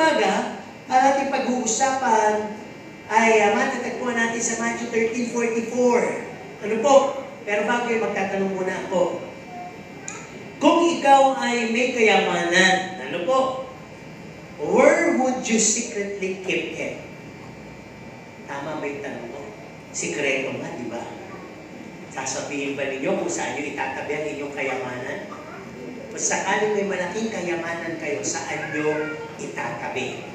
umaga, ang ating pag-uusapan ay matatagpuan natin sa Matthew 13:44. Ano po? Pero bago yung magtatanong muna ako. Kung ikaw ay may kayamanan, ano po? Where would you secretly keep it? Tama ba yung tanong mo? Sikreto nga, di ba? Sasabihin ba ninyo kung saan nyo itatabi ang inyong kayamanan? Kung sakaling may malaking kayamanan kayo, saan nyo itatabi?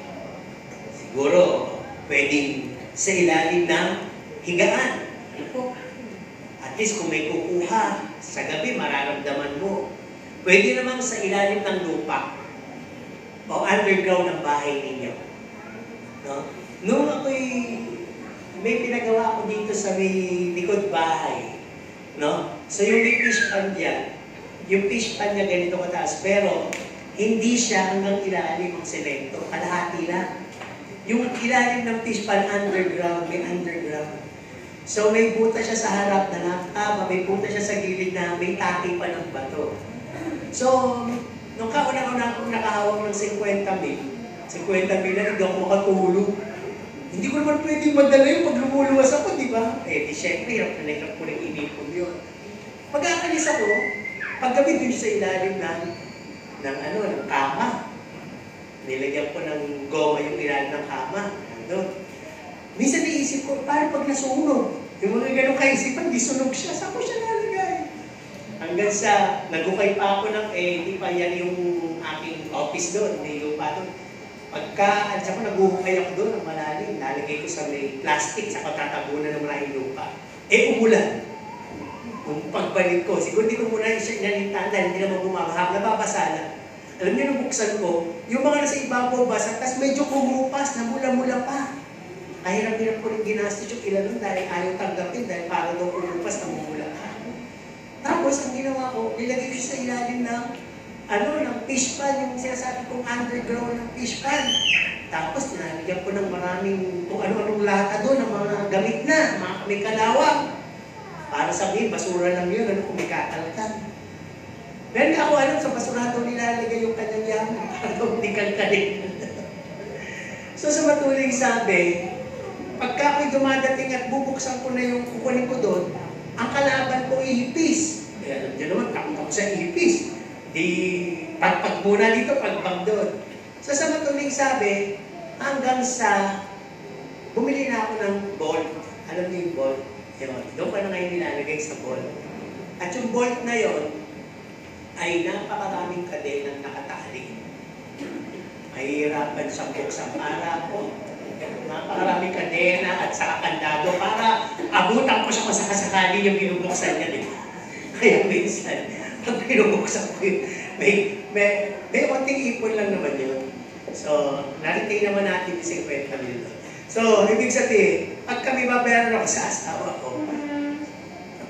Siguro, pwedeng sa ilalim ng higaan. Ano po? At least kung may kukuha, sa gabi mararamdaman mo. Pwede namang sa ilalim ng lupa o underground ng bahay ninyo. No? Nung ako'y may pinagawa ko dito sa may likod bahay, no? So yung may fish pan dyan, yung fish pan niya ganito kataas, pero hindi siya hanggang ilalim ng semento, kalahati lang. Yung ilalim ng fish pan underground, may underground. So may buta siya sa harap na nakakaba, may buta siya sa gilid na may taki pa ng bato. So, nung kauna-una akong nakahawak ng 50 mil na hindi ako makatulog. Hindi ko naman pwedeng madala yung pag lumuluwas ako, di ba? Eh, di syempre, hirap ko rin inipon yun. Pag-aalis ako, paggabi dun sa ilalim ng kama. Nilagyan ko ng goma yung ilalim ng kama. Doon. Minsan naisip ko, parang pag nasunog, yung mga ganong kaisipan, di sunog siya. Saan ko siya nalagay? Hanggang sa, nagukay pa ako ng, hindi pa yan yung aking office doon, may lupa doon. Pagka, alis ako, naguhukay ako doon ng malalim. Nalagay ko sa may plastic, sa patatabunan ng maraming lupa. Umulan. Kung pagbalik ko, siguro di ko muna siya inalintaan dahil hindi naman bumabahap, nababasa na. Alam niyo, nung buksan ko, yung mga nasa ibabaw basa, tapos medyo kumupas, na mula-mula pa. Kahirap-hirap ko rin ginastos yung ilan nun dahil ayaw tanggapin, dahil para daw kumupas, na mumula pa. Tapos, ang ginawa ko, nilagay ko siya sa ilalim ng fish pan, yung sinasabi kong underground ng fish pan. Tapos, nalagyan ko ng maraming, kung ano-anong lata doon, ng mga gamit na, mga may kalawang. Para sabihin, basura lang yun, kung may kakalatan. Pero hindi ako alam, sa basura daw nilalagay yung kanyang yaman, para daw hindi kalkalin. So, sa matuling sabi, pagka ako'y dumadating at bubuksan ko na yung kukunin ko doon, ang kalaban ko ihipis. Kaya alam niyo naman, takot ako sa ihipis. Di, pagpag muna dito, pagpag doon. So sa matuling sabi, hanggang sa, bumili na ako ng bolt. Alam niyo yung bolt? Doon pa na ngayon nilalagay sa bolt. At yung bolt na yon ay napakaraming kadenang nakatali. Mahihirapan siyang buksan para ako. Napakaraming kadena at saka kandado para abutan ko siya kung sakasakali yung binubuksan niya, di ba? Kaya minsan, pag binubuksan ko yun, may konting ipon lang naman yun. So, nariting naman natin yung 50 mil. So, ibig sabihin, pag kami babayaran ako sa asawa ko,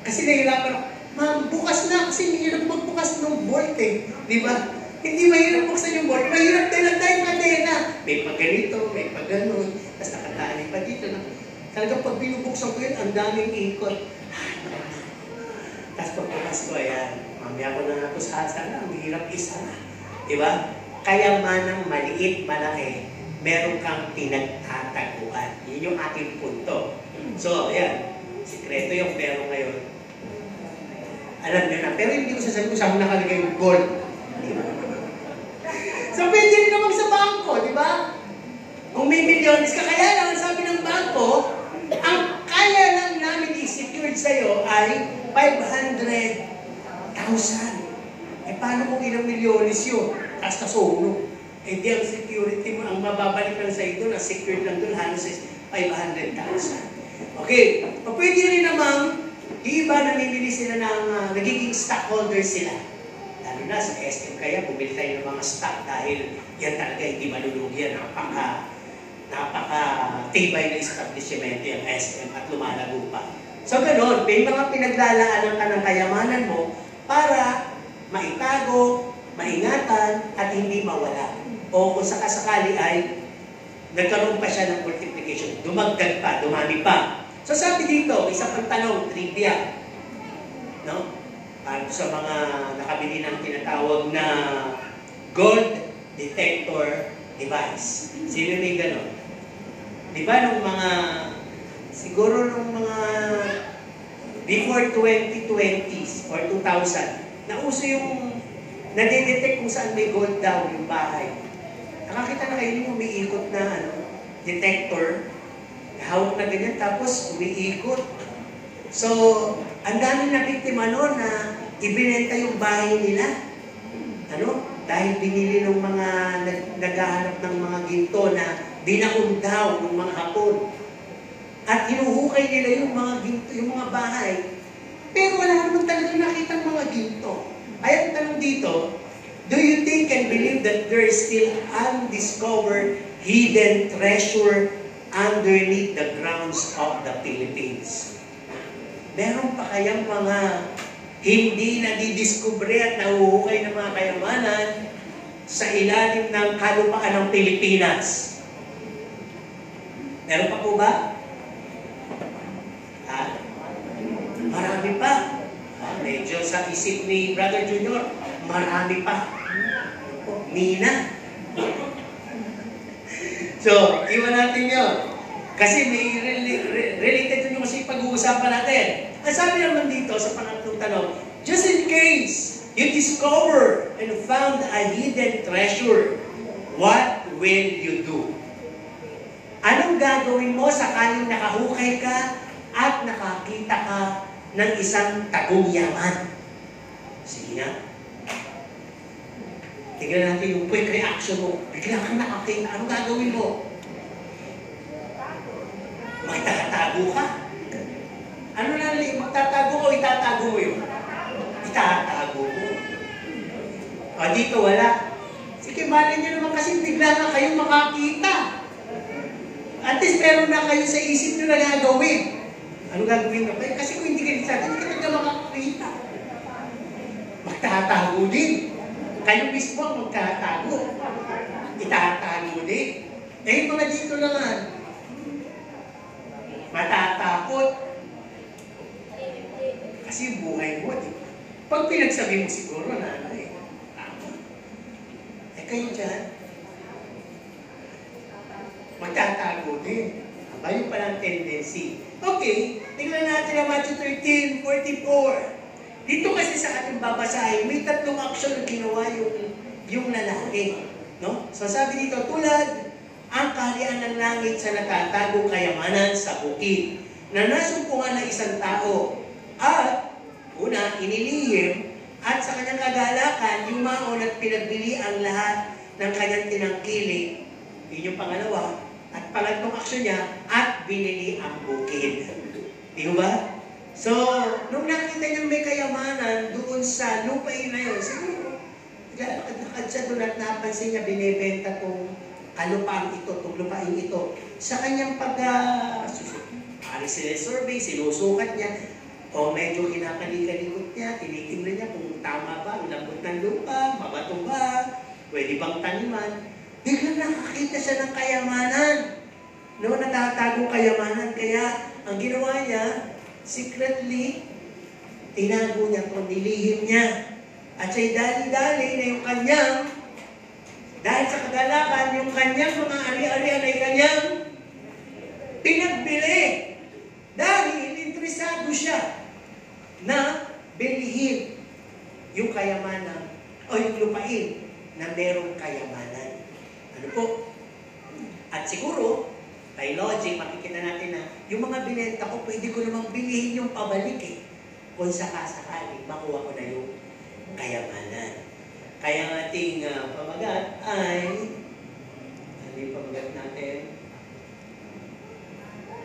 kasi nahihirapan ako, ma'am, bukas na kasi mahirap magbukas ng bolt eh. Di ba? Hindi mahirap buksan yung bolt, mahirap din tayong kadena. May pag ganito, may pag ganon, tapos nakatali pa dito. Talagang pag binubuksan ko yun, ang daming ikot. Tapos pagbukas ko, ayan, mamaya ko na nga ito sa sana, ang hirap isa na. Diba? Kaya manang maliit, malaki, meron kang pinagtataguan. Yun yung ating punto. So, ayan, sikreto yung meron ngayon. Alam nyo na, pero hindi ko sasabihin kung saan nakalagay yung gold. Diba? So, pwede rin naman sa bangko, di ba? Kung may milyones ka, kaya lang, sabi ng bangko, ang kaya lang namin i-secured sa'yo ay 500,000. Eh, paano kung ilang milyones yun? Tapos kasunog. Eh, di ang security mo, ang mababalik lang sa'yo doon, ang secured lang doon, halos 500,000. Okay. O pwede rin namang, iba namimili sila ng, nagiging stockholders sila. Lalo na sa SM kaya, bumili tayo ng mga stock dahil yan talaga hindi malulugi yan. Napaka-tibay na establishment yung SM at lumalago pa. So ganoon, may mga pinaglalaanan ka ng kayamanan mo para maitago, maingatan, at hindi mawala. O kung sakasakali ay nagkaroon pa siya ng multiplication, dumagdag pa, dumami pa. So sabi dito, isang pagtanong, trivia. No? Para sa mga nakabili ng tinatawag na gold detector device. Sino may gano'n? Di ba nung mga, siguro nung mga before 2020s or 2000, nauso yung nadidetect kung saan may gold daw yung bahay. Nakakita na kayo yung umiikot na detector, hawak na ganyan, tapos umiikot. So, ang dami na biktima noon na ibinenta yung bahay nila. Dahil binili ng mga naghahanap ng mga ginto na binaon daw ng mga Hapon. At hinuhukay nila yung mga ginto, yung mga bahay. Pero wala naman talaga nakita ng mga ginto. Ay, ang tanong dito, do you think and believe that there is still undiscovered hidden treasure underneath the grounds of the Philippines? Meron pa kayang mga hindi nadidiskubre at nahuhukay ng mga kayamanan sa ilalim ng kalupaan ng Pilipinas? Meron pa po ba? Marami pa. Medyo sa isip ni Brother Junior, marami pa. Nina. So, iwan natin yun. Kasi may related yun kasi pag-uusapan natin. Ang sabi naman dito sa pangatlong tanong, just in case you discover and found a hidden treasure, what will you do? Anong gagawin mo sakaling nakahukay ka at nakakita ka ng isang tagong yaman? Sige nga. Tingnan natin yung quick reaction mo. Bigla kang nakakita. Anong gagawin mo? Magtatago ka? Ano na lang, magtatago o itatago mo yun? Itatago mo. O dito wala. Sige, malay nyo naman kasi bigla na kayong makakita. At least meron na kayo sa isip nyo na gagawin. Ano gagawin ka pa? Kasi kung hindi ka nagsabi, hindi ka na makakita. Magtatago din. Kayo mismo ang magtatago. Itatago din. Eh, yung mga dito naman, matatakot. Kasi buhay mo, di ba? Pag pinagsabi mo siguro na, tama. Eh, kayo dyan, magtatago din. Ayun palang tendency. Okay, tingnan natin ang Matthew 13:44. Dito kasi sa ating babasahin, may tatlong aksyon na ginawa yung lalaki. No? So sabi dito, tulad ang kaharian ng langit sa nakatagong kayamanan sa bukid, na nasumpungan ng isang tao, at una, inilihim, at sa kanyang kagalakan, yumaon at pinagbili ang lahat ng kanyang tinangkilik. Yun yung pangalawa. At pangatlong aksyon niya, at binili ang bukid. Di ba? So, nung nakita niya may kayamanan doon sa lupain na yun, siguro, lakad siya doon at napansin niya, binibenta tong kalupang ito, itong lupain ito. Sa kanyang survey, sinusukat niya, o medyo kinakalikot niya, tinitingnan niya kung tama ba, ang lambot ng lupa, mabato ba, pwede bang taniman. Biglang nakakita siya ng kayamanan. No, natatagong kayamanan. Kaya, ang ginawa niya, secretly, tinago niya ito, nilihim niya. At siya'y dali-dali na yung kanyang, dahil sa kagalakan, yung kanyang mga ari-arian ay kanyang pinagbili. Dahil interesado siya na bilihin yung kayamanan o yung lupain na merong kayamanan. Ano po? At siguro, by logic, makikita natin na yung mga binenta ko, pwede ko namang bilihin yung pabalik eh. Kung sakasakali, makuha ko na yung kayamanan. Kaya ang ating pamagat ay, ano yung pamagat natin?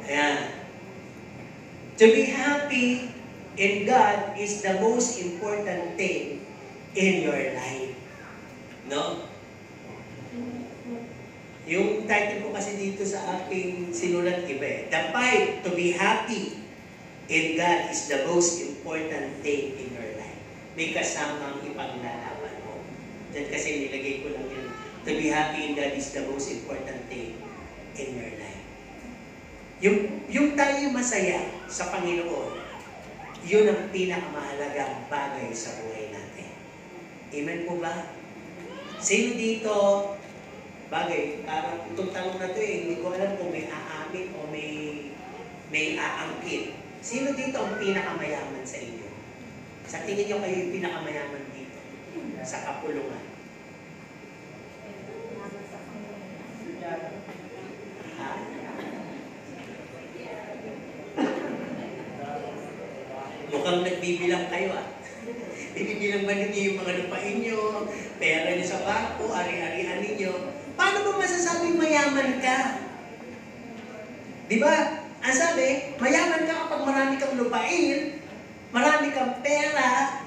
Ayan. To be happy in God is the most important thing in your life. No? Yung title ko kasi dito sa aking sinulat iba eh. The fight to be happy in God is the most important thing in your life. May kasamang ipaglalaban mo. Diyan kasi nilagay ko lang yun. To be happy in God is the most important thing in your life. Yung tayo masaya sa Panginoon, yun ang pinakamahalagang bagay sa buhay natin. Amen po ba? Sino dito Bagay, parang itong tanong na to hindi ko alam kung may aamin o may aangkin. Sino dito ang pinakamayaman sa inyo? Sa tingin nyo kayo yung pinakamayaman dito? Sa kapulungan. Ha? Mukhang nagbibilang kayo Binibilang ba ninyo yung mga lupain nyo, pera nyo sa bangko, ari-arian ninyo? Paano ba masasabing mayaman ka? Di ba? Ang sabi, mayaman ka kapag marami kang lupain, marami kang pera,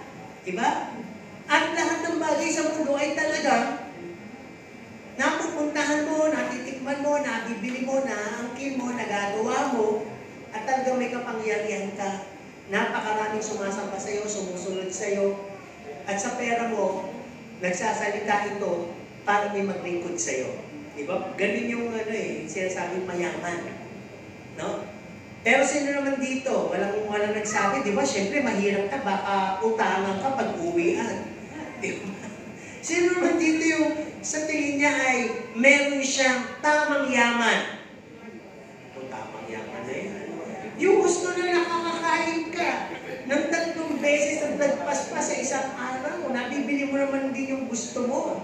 di ba? At lahat ng bagay sa mundo ay talagang napupuntahan mo, natitikman mo, nabibili mo, naangkin mo, nagagawa mo, at talagang may kapangyarihan ka. Napakaraming sumasamba sa iyo, sumusunod sa iyo, at sa pera mo, nagsasalita ito para may maglingkod sa iyo. Di ba? Ganun yung sinasabing mayaman. No? Pero sino naman dito? Walang nagsabi, di ba? Siyempre, mahirap ka, baka utangan ka pag-uwian. Di ba? Sino naman dito yung sa tingin niya ay meron siyang tamang yaman? Kung tamang yaman na yan. Yung gusto na nakakakain ka ng 3 beses at nagpaspas sa isang araw, nabibili mo naman din yung gusto mo.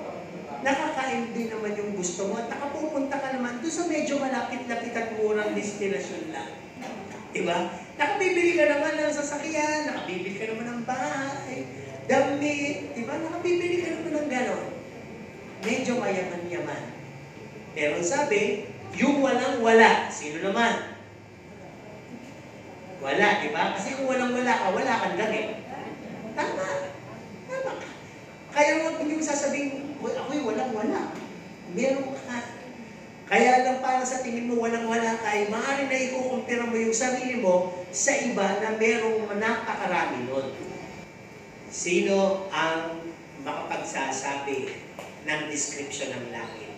Nakakain din naman yung gusto mo at nakapupunta ka naman doon sa medyo malapit-lapit at murang destinasyon lang. Diba? Nakabibili ka naman ng sasakyan, nakabibili ka naman ng bahay, damit, diba? Nakabibili ka naman ng gano'n. Medyo mayaman-yaman. Pero sabi, yung walang-wala, sino naman? Wala, di ba? Kasi kung walang-wala ka, wala kang damit. Tama. Tama. Kaya huwag niyong sasabihin, ako'y walang-wala. Meron ka. Kaya lang para sa tingin mo walang-wala ka, ay maaari na ikukumpira mo yung sarili mo sa iba na merong napakarami nun. Sino ang makapagsasabi ng description ng langit?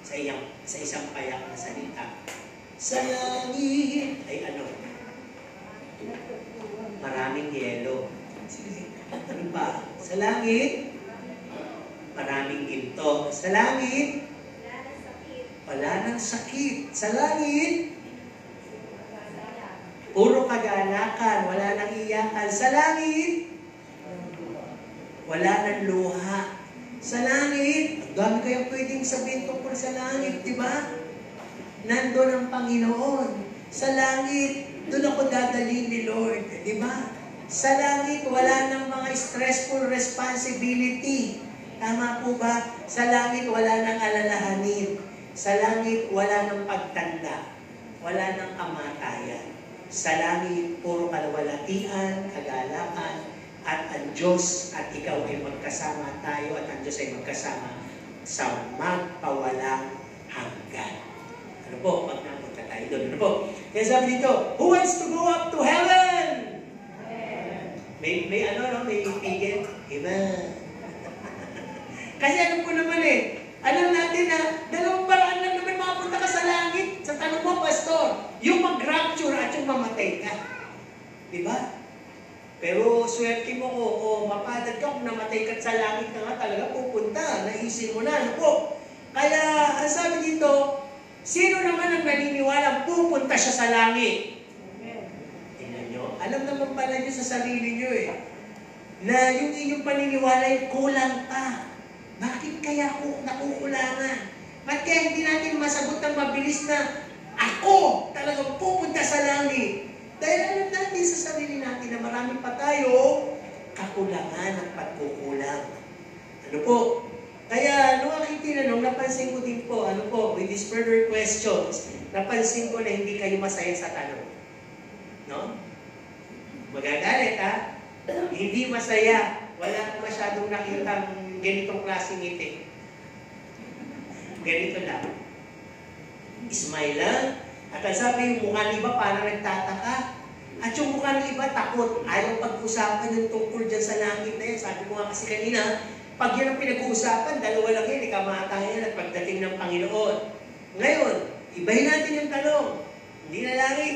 Sa isang payak na salita. Sa langit ay ano? Maraming yelo. Ano ba? Sa langit, maraming ginto. Sa langit, wala nang sakit. Sa langit, puro kagalakan, wala nang iyakan. Sa langit, wala nang luha. Sa langit, ang dami kayong pwedeng sabihin tungkol sa langit, di ba? Nandun ang Panginoon. Sa langit, doon ako dadalhin ni Lord, di ba? Sa langit, wala nang mga stressful responsibility. Tama po ba? Sa langit, wala nang alalahanin. Sa langit, wala nang pagtanda. Wala nang kamatayan. Sa langit, puro kalawalatian, kagalakan, at ang Diyos at ikaw ay magkasama tayo at ang Diyos ay magkasama sa magpawalang hanggan. Ano po? Pag napunta tayo doon. Ano po? Kaya sabi dito, who wants to go up to heaven? May pigil? Amen. Kasi alam ko naman alam natin na dalawang paraan lang naman makapunta ka sa langit. Sa tanong mo, pastor, yung mag-rapture at yung mamatay ka. Diba? Pero swerte mo o mapadad ka kung namatay ka sa langit ka nga talaga pupunta. Naisin mo na. Ano po? Kaya, ang sabi dito, sino naman ang naniniwala pupunta siya sa langit? Tingnan nyo. Alam naman pala nyo sa sarili nyo na yung inyong paniniwala ay kulang pa. Bakit kaya ako nakukulangan? Ba't kaya hindi natin masagot ng mabilis na ako talagang pupunta sa langit? Dahil alam natin sa sarili natin na marami pa tayo kakulangan at pagkukulang. Ano po? Kaya nung aking tinanong, napansin ko din po, with these further questions, napansin ko na hindi kayo masaya sa tanong. No? Magagalit Hindi masaya. Wala akong masyadong nakitang ganitong klaseng ngiti. Ganito lang. Smile lang. At ang sabi yung mukha ng iba parang nagtataka. At yung mukha ng iba takot. Ayaw pag-usapan yung tungkol dyan sa langit na yan. Sabi ko nga kasi kanina, pag yan ang pinag-uusapan, dalawa lang yan, ikamatayan at pagdating ng Panginoon. Ngayon, ibahin natin yung tanong. Hindi na langit.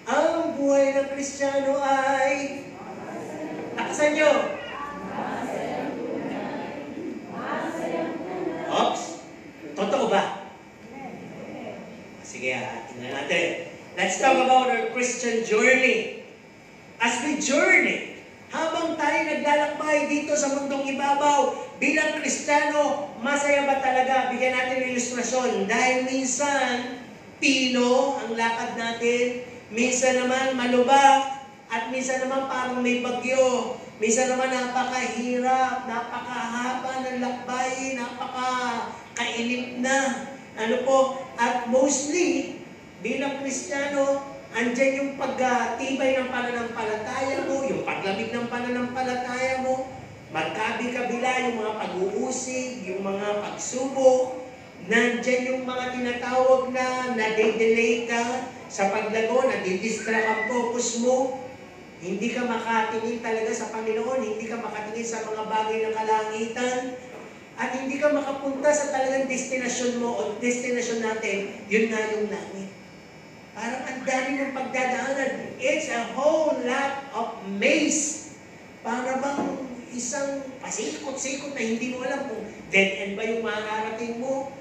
Ang buhay ng Kristiyano ay... Takasan nyo. Ops. Sige, tingnan natin. Let's talk about our Christian journey. As we journey, habang tayo naglalakbay dito sa mundong ibabaw, bilang Kristiyano, masaya ba talaga? Bigyan natin ng ilustrasyon. Dahil minsan, pino ang lakad natin, minsan naman malubak, at minsan naman parang may bagyo. Minsan naman napakahirap, napakahaba ng lakbay, napakainip na. Ano po? At mostly, bilang Kristiyano, andyan yung pagtibay ng pananampalataya mo, yung paglamig ng pananampalataya mo, magkabi-kabila yung mga pag-uusig, yung mga pagsubok, nandyan yung mga tinatawag na nade-delay ka sa paglago, nadidistract ang focus mo, hindi ka makatingin talaga sa Panginoon, hindi ka makatingin sa mga bagay ng kalangitan, at hindi ka makapunta sa talagang destinasyon mo o destinasyon natin, yun nga yung langit. Parang ang dami mong pagdadaanan. It's a whole lot of maze. Para bang isang pasikot-sikot na hindi mo alam kung dead end ba yung makakarating mo,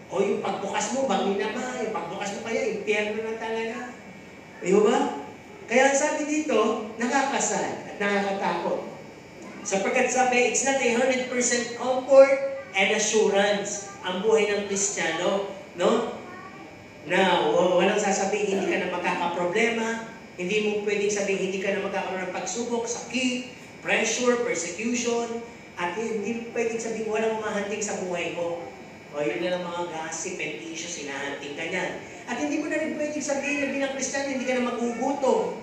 o yung pagbukas mo, bangin na ba? Yung pagbukas mo kaya, impyerno na talaga. Ayaw ba? Kaya sabi dito, nakakasal at nakakatakot. Sapagkat sabi, it's not 100% comfort and assurance ang buhay ng Kristiyano, no? Na walang sasabihin, hindi ka na magkakaproblema, hindi mo pwedeng sabihin, hindi ka na magkakaroon ng pagsubok, sakit, pressure, persecution, at hindi pwedeng sabihin, walang mahanting sa buhay mo. O yun na lang mga gossip and issues, hinahanting ka niyan. At hindi mo na rin pwedeng sabihin na bilang Kristiyano, hindi ka na magugutom,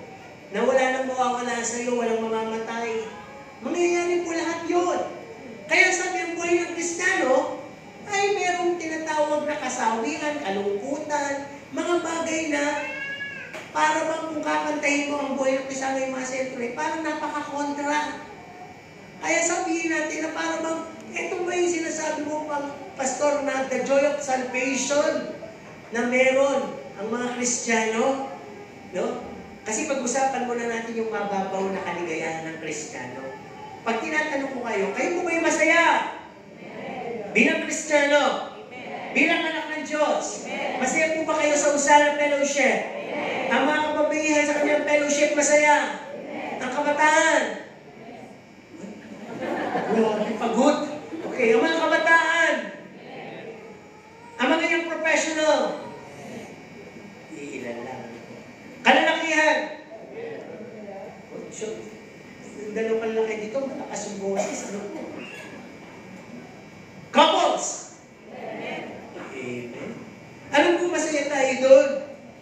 na wala nang mawawala sa iyo, walang mamamatay. Mangyayari po lahat yun. Kaya sabi ang buhay ng Kristiyano, ay merong tinatawag na kasawian, kalungkutan, mga bagay na para bang kung kakantahin mo ang buhay ng Kristiyano yung mga sentry, parang napaka-kontra. Kaya sabihin natin na para bang, ito ba yung sinasabi mo pang pastor na the joy of salvation na meron ang mga Kristiyano? No? Kasi pag-usapan muna natin yung mababaw na kaligayahan ng Kristiyano. Pag tinatanong ko kayo po ba yung masaya? Bilang Kristiyano, bilang anak ng Diyos, masaya po ba kayo sa Usana Fellowship? Ang mga kababaihan sa kanyang fellowship, masaya? Ang kabataan? Grabe, pagod. Okay, ang mga kabataan? Ang mga yung professional? Iilan lang. Kalalakihan? Dalaw kalaki dito, malakas yung boses. Ano po? Couples! Amen. Alam ko masaya tayo doon.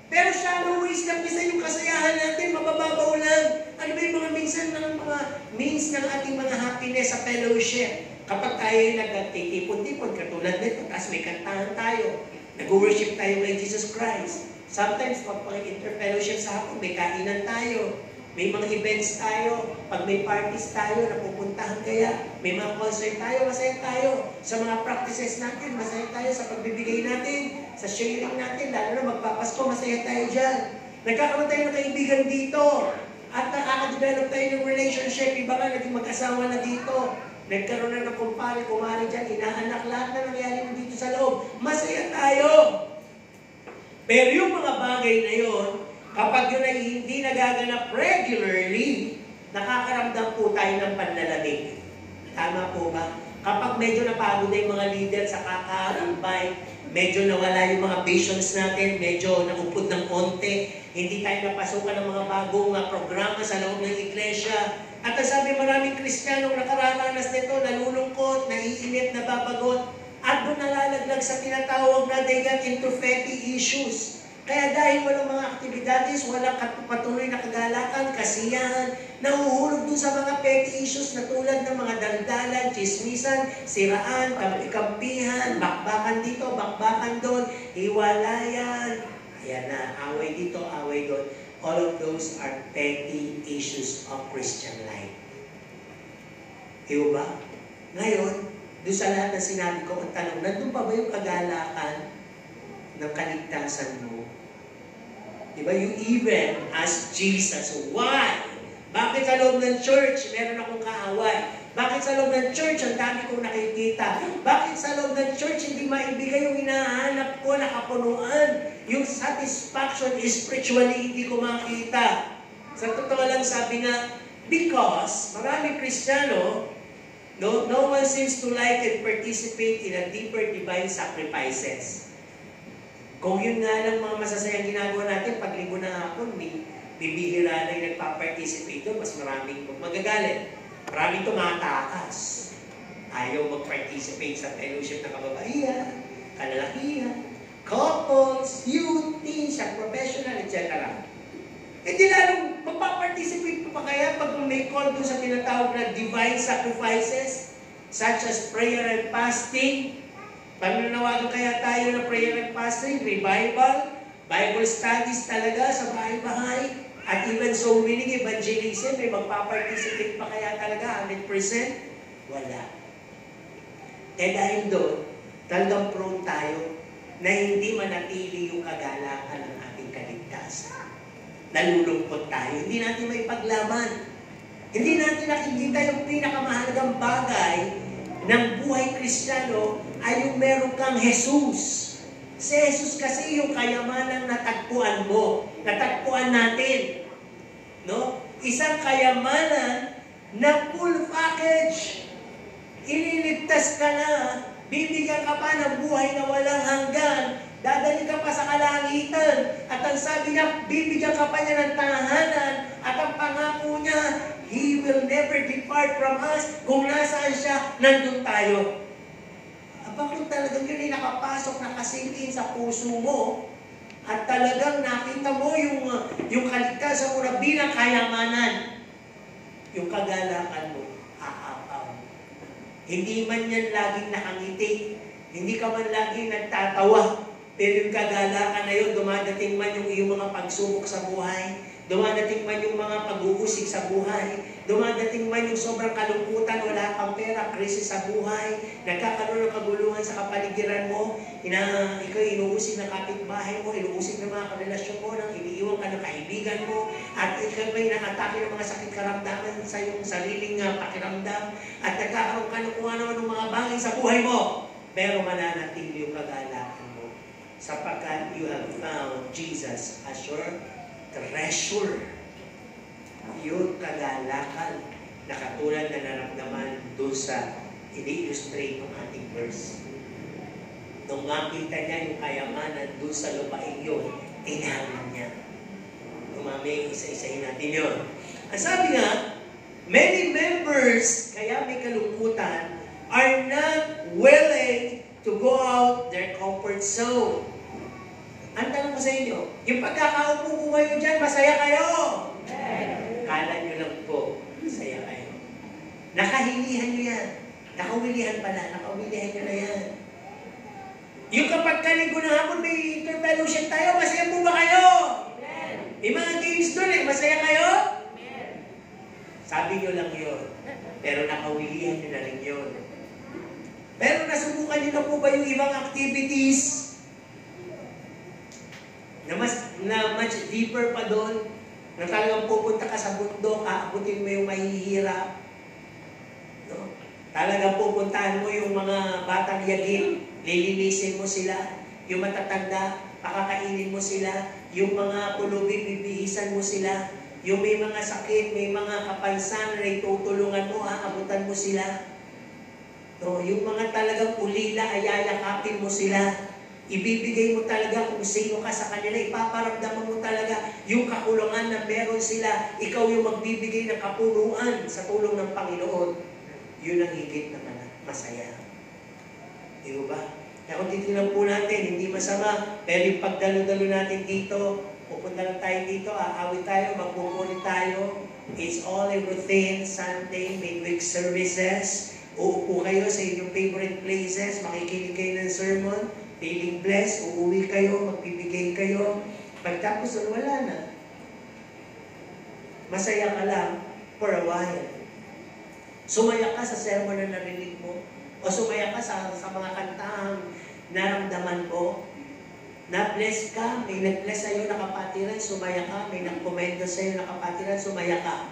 Pero shallow ways lang isa yung kasayahan natin, mabababaw lang. Ano ba yung mga minsan ng mga means ng ating mga happiness sa fellowship? Kapag tayo nagtitipon-tipon, katulad nito, tapos may kantahan tayo, nag-worship tayo kay Jesus Christ. Sometimes, pag interfellowship sa hapon, may kainan tayo. May mga events tayo, pag may parties tayo, napupuntahan kaya, may mga concert tayo, masaya tayo. Sa mga practices natin, masaya tayo sa pagbibigay natin, sa sharing natin, lalo na magpapasko, masaya tayo dyan. Nagkakaroon tayo ng kaibigan dito, at nakaka-develop tayo ng relationship, iba ka naging mag-asawa na dito. Nagkaroon na ng kumpare, kumari dyan, inaanak, lahat na nangyari mo dito sa loob. Masaya tayo. Pero yung mga bagay na yon, kapag yun ay hindi nagaganap regularly, nakakaramdam po tayo ng panlalamig. Tama po ba? Kapag medyo napagod na yung mga leader sa kakaambay, medyo nawala yung mga visions natin, medyo nakupod ng konti, hindi tayo napasukan ng mga bagong programa sa loob ng iglesia. At sabi maraming Kristiyanong nakararanas nito, nalulungkot, naiinip, nababagot, at doon nalalaglag sa tinatawag na they got into petty issues. Kaya dahil walang mga aktibidades, walang patuloy na kagalakan, kasiyahan, nahuhulog dun sa mga petty issues na tulad ng mga daldalan, chismisan, siraan, kampihan, bakbakan dito, bakbakan doon, hiwalayan. Ayan na, away dito, away doon. All of those are petty issues of Christian life. Iyo ba? Ngayon, doon sa lahat na sinabi ko, ang tanong, nandun pa ba yung kagalakan ng kaligtasan mo? Diba? You even ask Jesus, why? Bakit sa loob ng church, meron akong kaaway? Bakit sa loob ng church, ang dami kong nakikita? Bakit sa loob ng church, hindi maibigay yung hinahanap ko na kapunuan? Yung satisfaction spiritually hindi ko makita. Sa totoo lang sabi nga, because maraming Kristiyano, no one seems to like and participate in a deeper divine sacrifices. Kung yun nga lang mga masasayang ginagawa natin, pag linggo na hapon, bibihira na yung nagpa-participate doon, mas maraming magagalit. Maraming tumatakas. Ayaw mag-participate sa fellowship ng kababaihan, kalalakihan, couples, youth, teens, young professional, etc. Hindi lalong magpa-participate pa kaya pag may call doon sa tinatawag na divine sacrifices, such as prayer and fasting. Pananawagan kaya tayo ng prayer and fasting, revival, Bible studies talaga sa bahay-bahay, at even soul winning evangelism, may magpa-participate pa kaya talaga 100%? Wala. Dahil doon, talagang prone tayo na hindi manatili yung kagalakan ng ating kaligtasan. Nalulungkot tayo. Hindi natin may paglaban. Hindi natin nakikita yung pinakamahalagang bagay ng buhay Kristiyano ay yung meron kang Jesus. Si Jesus kasi yung kayamanan natagpuan mo. Natagpuan natin. No? Isang kayamanan na full package. Ililigtas ka na, bibigyan ka pa ng buhay na walang hanggan, dadali ka pa sa kalangitan, at ang sabi niya, bibigyan ka pa niya ng tahanan, at ang pangako niya, He will never depart from us. Kung nasaan siya, nandun tayo. Bakit talagang yun ay nakapasok, nakasingin sa puso mo, at talagang nakita mo yung kaligtasan mo na bilang kayamanan, yung kagalakan mo, aapaw. Hindi man yan laging nakangiti, hindi ka man laging nagtatawa, pero yung kagalakan na yun, dumadating man yung iyong mga pagsubok sa buhay, dumadating man yung mga pag-uusig sa buhay, dumadating man yung sobrang kalungkutan, wala kang pera, krisis sa buhay, nagkakaroon ng kaguluhan sa kapaligiran mo, ikaw inuusig ng kapitbahay mo, inuusig ng mga karelasyon mo, nang iniiwan ka ng kaibigan mo, at ikaw may nakatake ng mga sakit karamdaman sa iyong sariling pakiramdam, at nagkakaroon ka ng kung ano ng mga bagay sa buhay mo, pero mananatili yung kagalakan mo, sapagkat you have found Jesus as your treasure. Yung kagalakan na katulad na naramdaman doon sa ini-illustrate ng ating verse. Nung makita niya yung kayamanan doon sa lupain yun, tinahanan niya. Umami, isa-isahin natin yun. Ang sabi nga, many members, kaya may kalungkutan, are not willing to go out their comfort zone. Ang tanong ko sa inyo, yung pagkakaupo ko kayo dyan, masaya kayo? Kala nyo lang po, masaya kayo. Nakahilihan nyo yan. Nakawilihan pala, nakawilihan nyo na yan. Yung kapag kalinggo na hapon, may interfellowship tayo, masaya po ba kayo? May mga games doon masaya kayo? Sabi nyo lang yun. Pero nakawilihan nyo na rin yun. Pero nasubukan nyo na po ba yung ibang activities na much deeper pa doon, na talagang pupunta ka sa bundok, aabutin mo yung mahihirap. No? Talagang pupuntahan mo yung mga batang yagin, lilinisin mo sila, yung matatanda, pakakainin mo sila, yung mga pulubing, bibihisan mo sila, yung may mga sakit, may mga kapansan na itutulungan mo, aabutan mo sila. No? Yung mga talagang ulila, ayayakapin mo sila. Ibibigay mo talaga kung sino ka sa kanila, ipaparamdaman mo talaga yung kakulangan na meron sila. Ikaw yung magbibigay ng kapuluan sa tulong ng Panginoon. Yun ang higit na masaya. Di ba? Kaya kung titignan po natin, hindi masama, pero yung pagdalo-dalo natin dito, pupunta lang tayo dito, aawit tayo, magpupuli tayo. It's all in routine, Sunday, midweek services. Uupo kayo sa inyong favorite places, makikinig kayo ng sermon, feeling blessed, uuwi kayo, magbibigay kayo. Pagtapos wala na. Masaya ka lang for a while. Sumaya ka sa sermon na narinig mo, o sumaya ka sa mga kantahang naramdaman mo. Na-bless ka, may nag-bless sa'yo na kapatiran, sumaya ka, may nag-komento sa'yo na kapatiran, sumaya ka.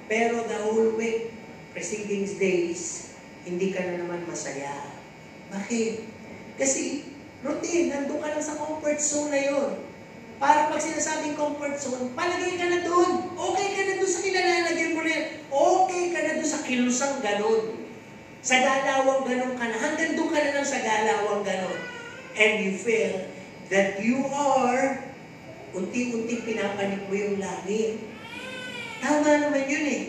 Pero the whole week, preceding days, hindi ka na naman masaya. Bakit? Kasi routine, nandun ka lang sa comfort zone na yun. Para pag sinasabing comfort zone, palagay ka na doon. Okay ka na doon sa kinalalagyan mo na yan. Okay ka na doon sa kilusang ganon. Sa galawang ganon ka na. Hanggang doon ka na lang sa galawang ganon. And you feel that you are unti-unti pinapanik mo yung langit. Tama naman yun eh.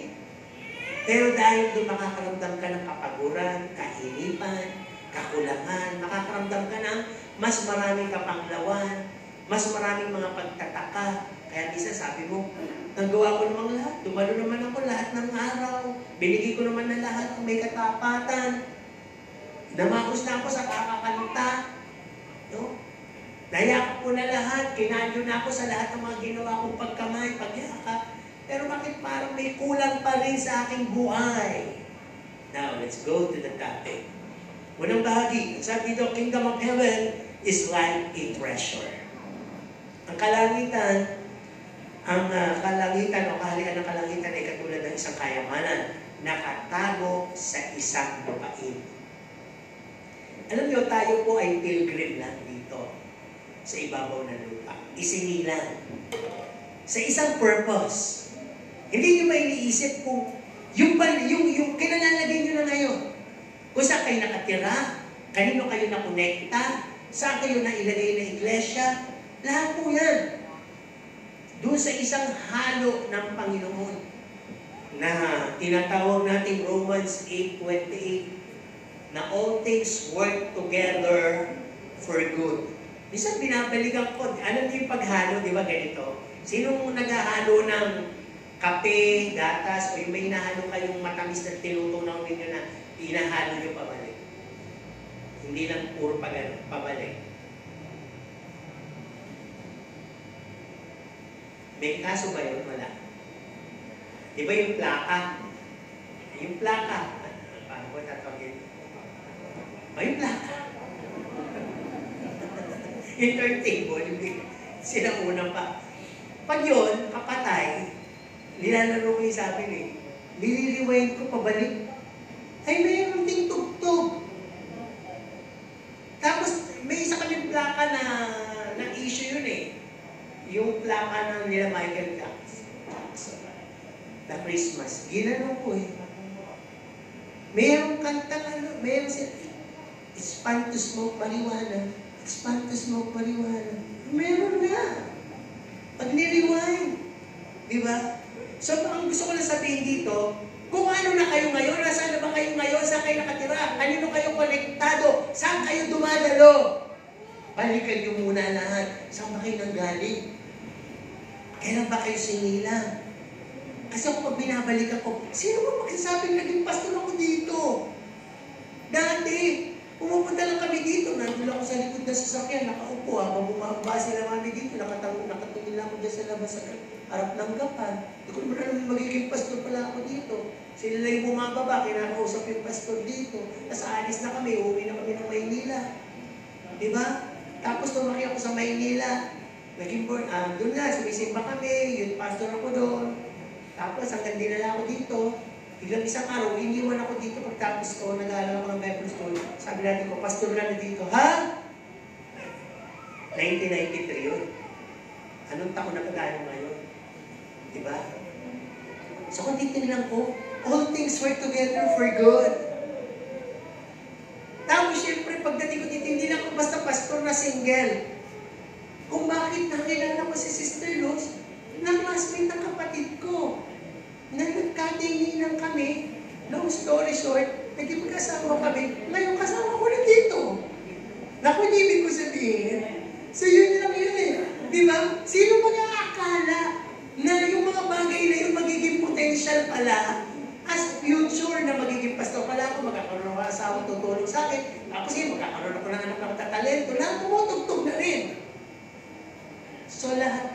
Pero dahil doon makakaramdam ka ng kapaguran, kahinipan, kakulangan, makakaramdam ka ng mas maraming kapanglawan, mas maraming mga pagtataka. Kaya isa sabi mo, nagawa ko namang lahat, dumalo naman ako lahat ng araw, binigay ko naman na lahat ng may katapatan, namakos na ako sa kakakanta, no? Nayakap ko na lahat, kinadyo na ako sa lahat ng mga ginawa kong pagkamay, pagyakap. Pero bakit parang may kulang pa rin sa aking buhay? Now, let's go to the topic. Unang bahagi, sabi dito, Kingdom of Heaven is like a treasure. Ang kalangitan, o kaharian ng kalangitan ay katulad ng isang kayamanan, nakatago sa isang lupain. Alam niyo, tayo po ay pilgrim lang dito sa ibabaw ng lupa. Isinilang. Sa isang purpose. Hindi niyo ba iniisip kung yung kinalalagay niyo na ngayon? Kung saan kayo nakatira, kanino kayo nakonekta, saan kayo nailagay na iglesia, lahat po yan. Doon sa isang halo ng Panginoon na tinatawag natin Romans 8:28 na all things work together for good. Minsan binabalikan ko, alam niyo yung paghalo, di ba ganito? Sinong naghahalo ng kape, gatas, o yung may hinahalo kayong matamis na tinutunaw ninyo na inahalo nyo pabalik? Hindi lang puro pabalik. May kaso ba yun? Wala. Di ba yung plaka? Yung plaka. Paano ko tatawagin? Yung plaka. Yung turntable, yung sinauna pa. Pag yun, kapatay, nilalaro ko yung sabi eh, nililiwain ko pabalik. Ay, mayroon ding tugtog. Tapos, may isa kaming plaka na issue yun eh. Yung plaka ng nila Michael Jackson. Na Christmas. Ginano ko eh. Mayroong kantang mayroong sila. It's fun to smoke marijuana. It's fun to smoke marijuana. Meron nga. Pag ni-rewind. Diba? So, ang gusto ko lang sabihin dito, kung ano na kayo ngayon, nasaan na ba kayo ngayon, saan kayo nakatira, kanino kayo konektado, saan kayo dumadalo, balikan nyo muna lahat. Saan ba kayo nanggaling? Kailan ba kayo sinila? Kasi ako pag binabalik ako, sino ba magsasabing naging pastor ako dito? Dati, pumupunta lang kami dito, nandun ako sa likod ng sasakyan, nakaupo, habang bumaba sila mami dito, nakatingin lang ako dyan sa labas sa harap ng gapan. Hindi ko naman alam magiging pastor pala ako dito. Sila lang yung bumababa, kinakausap yung pastor dito. Tapos aalis na kami, uuwi na kami ng Maynila. Diba? Tapos tumaki ako sa Maynila. Naging doon nga, sumisimba kami, yung pastor ako doon. Tapos hanggang dinala ako dito. Biglang isang araw, iniwan ako dito pagtapos ko, nag-aaral ako ng Bible School. Sabi natin ko, pastor ka na dito. Ha? 1993 yun. Anong taon na kagaya ngayon? Diba? So kung titignan ko, all things work together for good. Tapos syempre, pagdating ko dito, hindi lang ako basta pastor na single. Kung bakit nakilala ko si Sister Luz, na classmate ng kapatid ko. Na nagkatinginan kami, long story short, naging magkasama kami, ngayon kasama ko na dito. Naku, hindi ibig ko sabihin. So yun lang yun eh. Di ba? Sino mag-aakala na yung mga bagay na yun magiging potential pala as future na magiging pastor pala ako, magkakaroon ng asawa tutulong sa akin, tapos yun, magkakaroon ako ng anak na matatalento, lahat tumutugtog na rin. So lahat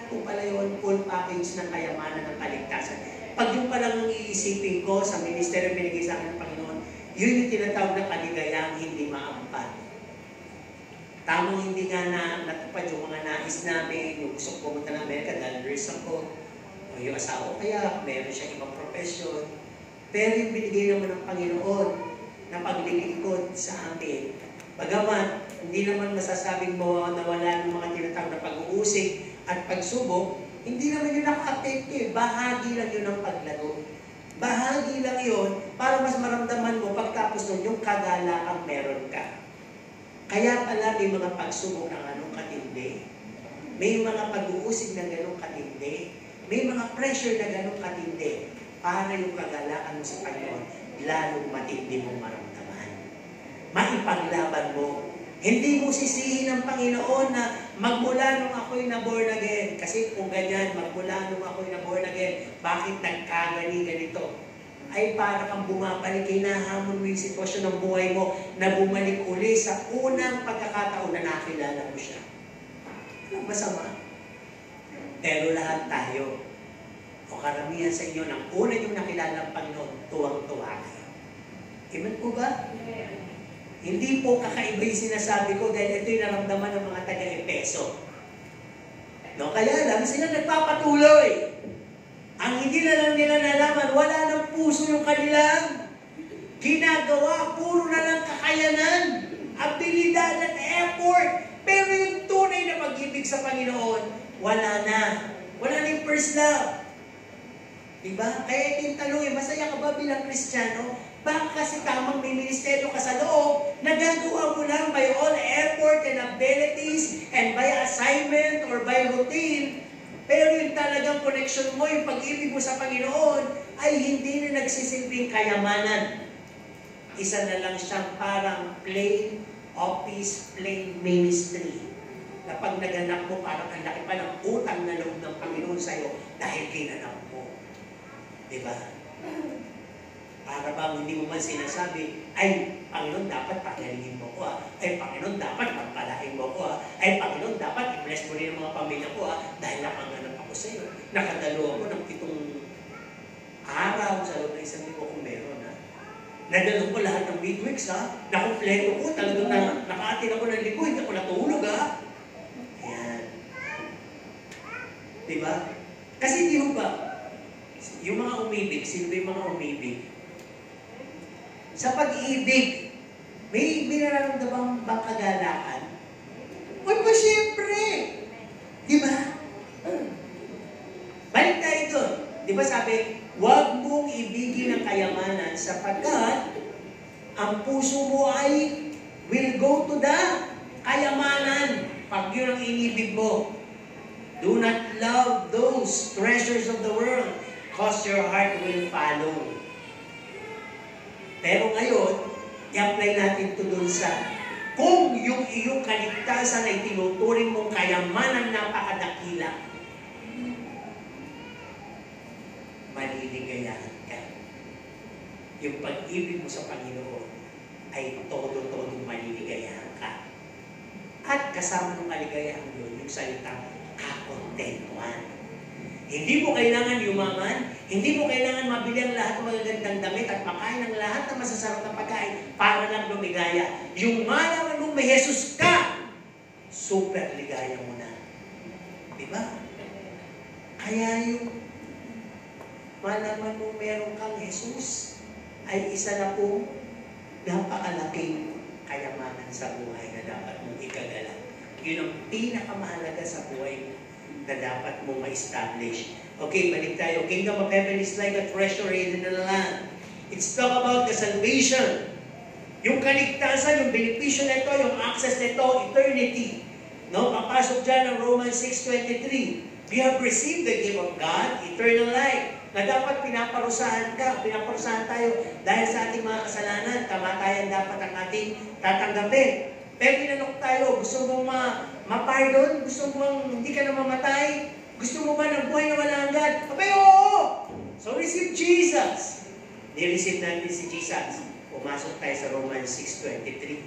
po pala yun, full package ng kayamanan ng kaligtasan. Pag yung palang iisipin ko sa ministeryo binigay sa akin ng Panginoon, yun yung tinatawag na kaligayang hindi maampan. Tamang hindi nga natupad yung mga nais namin, yung gusto ko pumunta ng Amerika dahil nurse ako, o yung asawa kaya, meron siyang ibang profession. Pero yung binigay naman ng Panginoon na paglilingkod sa amin, bagamat hindi naman masasabing mo na wala ng mga tinatawag na pag-uusig at pagsubok, hindi naman yun naka-apekto eh. Bahagi lang yun ng paglago. Bahagi lang yun para mas maramdaman mo pagtapos nun yung kagalakang meron ka. Kaya pala may mga pagsubok ng anong katindi. May mga pag-uusig na ganong katindi. May mga pressure na ganong katindi. Para yung kagalakan mo sa Panginoon, lalong matindi mong maramdaman. Maipaglaban mo. Hindi mo sisihin ng Panginoon na magmula nung ako'y na-born again. Kasi kung ganyan, magmula nung ako'y na-born again, bakit ganito? Ay para kang bumabalik, hinahamon mo yung sitwasyon ng buhay mo na bumalik uli sa unang pagkakataon na nakilala mo siya. Walang masama. Pero lahat tayo, o karamihan sa inyo, nang una yung nakilala ng Panginoon, tuwang-tuwa kayo. Amen po ba? Hindi po kakaiba yung sinasabi ko dahil ito yung naramdaman ng mga taga-Epeso. No, kaya lang sila nagpapatuloy. Ang hindi na lang nila nalaman, wala ng puso yung kanilang ginagawa. Puro na lang kakayanan, abilidad at effort. Pero yung tunay na pag-ibig sa Panginoon, wala na. Wala na yung first love. Diba? Kaya yung tanong, masaya ka ba bilang Kristiyano? Baka kasi tamang may ministeryo ka sa loob, nagagawa mo lang by all effort and abilities and by assignment or by routine. Pero yung talagang connection mo, yung pag-ibig mo sa Panginoon, ay hindi na nagsisilbing kayamanan. Isa na lang siyang parang plain office, plain ministry. Na pag naganap mo, parang ang laki pa ng utang na loob ng Panginoon sa'yo dahil ginanap mo. Diba? Para bang hindi mo man sinasabi, ay, Panginoon, dapat pakihalingin mo ko ay, Panginoon, dapat magpalain mo ko ay, Panginoon, dapat i-bless mo rin ang mga pamilya ko dahil napanganap ako sa iyo. Nakadalo ako ng 7 araw sa loob ng 1 linggo kung meron Nadalo ko lahat ng midweeks nakumpleto ko, talagang nakaatin ako ng linggo, hindi ako natulog Ayan. Diba? Kasi di ba, yung mga umibig, sino ba yung mga umibig? Sa pag-ibig, may nararamdaman bang kagalakan? Uy pa siyempre! Di ba? Balik tayo doon. Di ba sabi, huwag mong ibigin ang kayamanan sapagkat ang puso mo ay will go to the kayamanan pag yun ang inibig mo. Do not love those treasures of the world because your heart will follow. Pero ngayon, i-apply natin ito dun sa kung yung iyong kaligtasan ay tinuturing mong kayamanan napakadakila, maliligayahan ka. Yung pag-ibig mo sa Panginoon ay todo-todo maliligayahan ka. At kasama ng kaligayahan yun, yung salitang kakontentuhan. Hindi mo kailangan yumaman, hindi mo kailangan mabili ang lahat ng magagandang damit at makain ng lahat ng masasarap na pagkain para lang lumigaya. Yung malaman mong may Jesus ka, super ligaya mo na. Diba? Kaya yung malaman mong meron kang Jesus ay isa na pong napakalaking kayamanan sa buhay na dapat mong ikagalang. Yun ang pinakamahalaga sa buhay na dapat mong ma-establish. Okay, balik tayo. Kingdom of Heaven is like a treasure hidden in the land. It's talk about the salvation. Yung kaligtasan, yung benepisyo nito, yung access nito, eternity. No, papasok dyan ang Romans 6:23. We have received the gift of God, eternal life, na dapat pinaparusahan tayo dahil sa ating mga kasalanan, kamatayan dapat ang ating tatanggapin. Pero tinanong tayo, gusto mong ma-pardon? Gusto mong hindi ka na mamatay? Gusto mo ba ng buhay na wala hanggan? Abay, oo! So receive Jesus. Ni-receive natin si Jesus. Pumasok tayo sa Romans 6:23.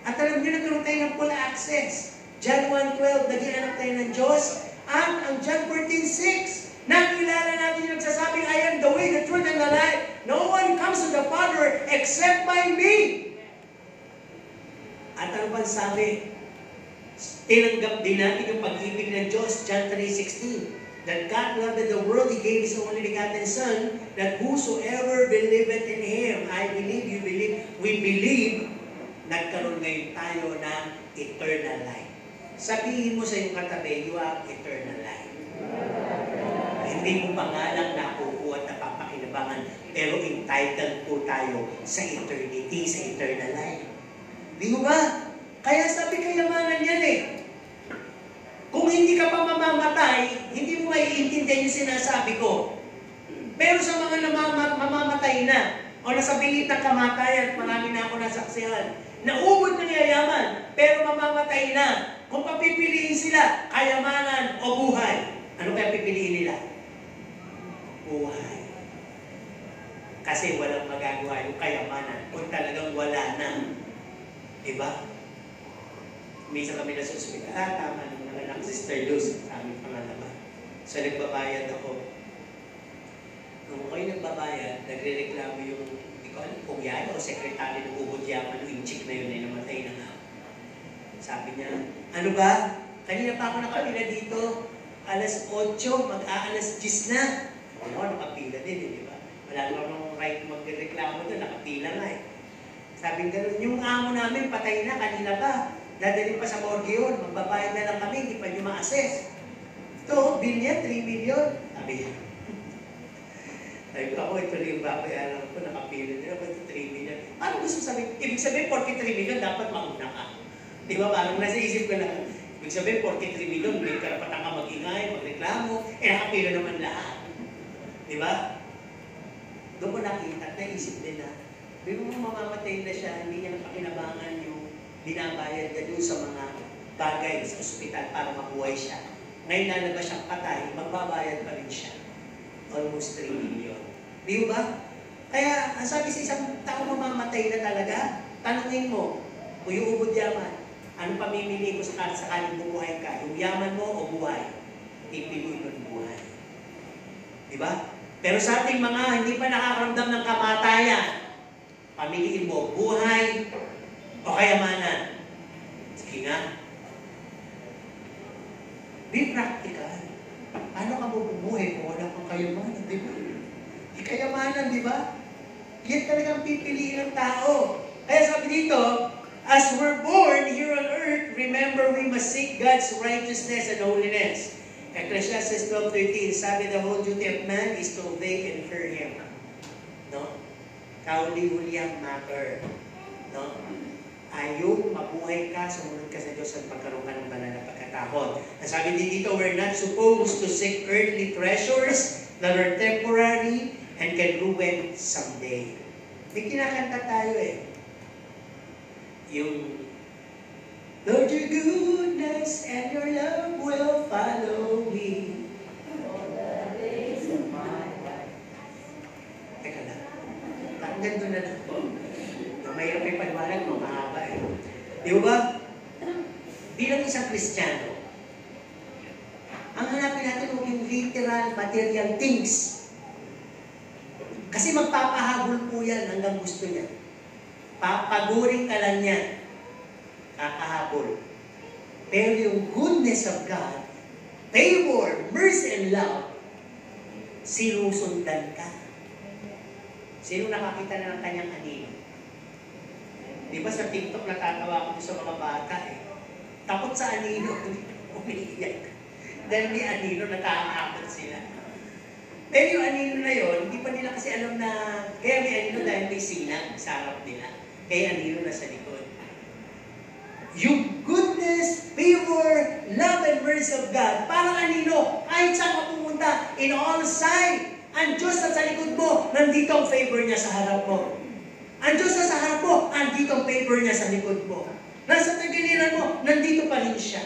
At alam niyo, nagkaroon tayo ng full access. John 1:12, naging anak tayo ng Diyos. At ang John 14:6, nakilala natin yung nagsasabing, I am the way, the truth, and the life. No one comes to the Father except by me. At ano bang sabi? Tinanggap din natin yung pag-ibig ng Diyos, John 3:16. That God loved the world, He gave His only begotten Son, that whosoever believeth in Him, I believe, you believe, we believe, nagkaroon ngayon tayo ng eternal life. Sabihin mo sa iyong katabi, you have eternal life. Hindi mo pa nga lang nakukuha at napapakinabangan, pero entitled po tayo sa eternity, sa eternal life. Di mo ba? Kaya sabi kayamanan yan eh. Kung hindi ka pa mamamatay, hindi mo maiintindihan yung sinasabi ko. Pero sa mga mamamatay na, o nasa bingit ng kamatayan, marami na ako nasaksihan, naubod ng yayaman, pero mamamatay na. Kung papipiliin sila, kayamanan o buhay, ano kaya pipiliin nila? Buhay. Kasi walang magagawa yung kayamanan kung talagang wala na. Diba? Minsan kami na sa ospital, tama nung nanganak Sister Luz, sa aming pangalaman. So nagbabayad ako. Nung ako'y nagbabayad, nagre-reklamo yung, hindi ko alam kung yan o sekretary ng Ubod Yaman, yung chick na yun ay namatay na nga. Sabi niya, ano ba? Kanina pa ako nakapila dito, alas 8, mag-aalas 10 na. Ano, nakapila din, di ba? Wala naman right magreklamo doon, nakapila nga eh. Sabi gano'n, yung amo namin patay na, kanina pa. Dadalhin pa sa morgue yun, magbabayad na lang kami, hindi pa nyo ma-assess. Ito, bill niya, 3 million. Sabi niya. Sabi ko ako, ito na yung babayaran ko, nakapila nila, ba't 3 million? Ano gusto sabihin? Ibig sabihin, 43 million, dapat mauna ka. Di ba? Parang nasa isip ko na, ibig sabihin, 43 million, may karapatan ka mag-ingay, magreklamo, nakapila naman lahat. Di ba? Doon ko nakita at naisip din na, biro mo mamamatay na siya, hindi niya napakinabangan yung binabayad niya doon sa mga bagay sa ospital para mabuhay siya. Ngayon lalabas siyang patay, magbabayad pa rin siya. Almost 3 million. Di ba? Kaya, ang sabi sa isang tao mamamatay na talaga, tanungin mo, kung yung Ubod Yaman, ano pamimili ko sa sakaling bumuhay ka? Yung yaman mo o buhay? Ipiliin mo yung buhay. Di ba? Pero sa ating mga hindi pa nakakaramdam ng kamatayan, pamiliin mo buhay o kayamanan. Sige nga. Be practical. Paano ka mabubuhay kung wala kang kayamanan, di ba? Di kayamanan, di ba? Yan talagang pipiliin ng tao. Kaya sabi dito, as we're born here on earth, remember we must seek God's righteousness and holiness. Ecclesiastes 12:13, sabi the whole duty of man is to obey and fear Him. No? Kauli-uli ang matter. No? Ayaw, mabuhay ka, sumunod ka sa Diyos at pagkaroon ka ng banal na pagkatakot. Ang sabi din dito, we're not supposed to seek earthly treasures that are temporary and can ruin someday. May kinakanta tayo eh. Yung Lord, your goodness and your love will follow me all the days of my life. Teka lang. Hanggang doon na lang po. Mahirap yung paliwanag mo, mahaba eh. Di ba? Bilang isang Kristiyano, ang hanapin natin huwag yung literal, material things. Kasi magpapahabol po yan hanggang gusto niya. Papaguring ka lang yan. Kakahabol. Pero yung goodness of God, favor, mercy, and love, sinusundan ka. Sino nakakita na ng kanyang anino? Di ba sa TikTok natatawa ko sa mga bata eh. Takot sa anino, umiiyak. Dahil may anino, natatakot sila. Pero yung anino na yun, hindi pa nila kasi alam na, kaya may anino dahil may sinag sa harap nila. Kaya anino na sa likod. Yung goodness, favor, love, and mercy of God, parang anino, kahit saan ka pumunta, in all side, ang Diyos na sa likod mo, nandito ang favor niya sa harap mo. Ang Diyos na sa harap mo, nandito ang favor niya sa likod mo. Nasa tagiliran mo, nandito pa rin siya.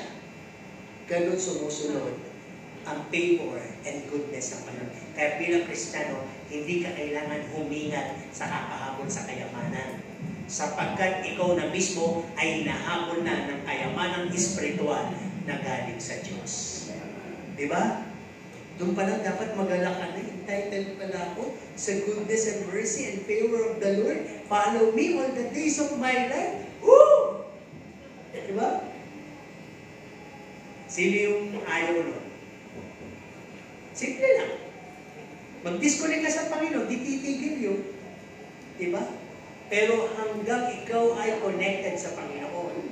Ganun sumusunod ang favor and goodness ng Panginoon. Kaya bilang Kristiyano, hindi ka kailangan humingat sa kakahabol sa kayamanan. Sapagkat ikaw na mismo ay hinahabol na ng kayamanang espiritual na galing sa Diyos. Di ba? Doon pa lang dapat magalak ka na. Entitled pala ako sa goodness and mercy and favor of the Lord. Follow me all the days of my life. Woo! Di ba? Sino yung ayaw nun? Simple lang. Mag-disconnect ka sa Panginoon, di titigil yun. Di ba? Pero hanggang ikaw ay connected sa Panginoon,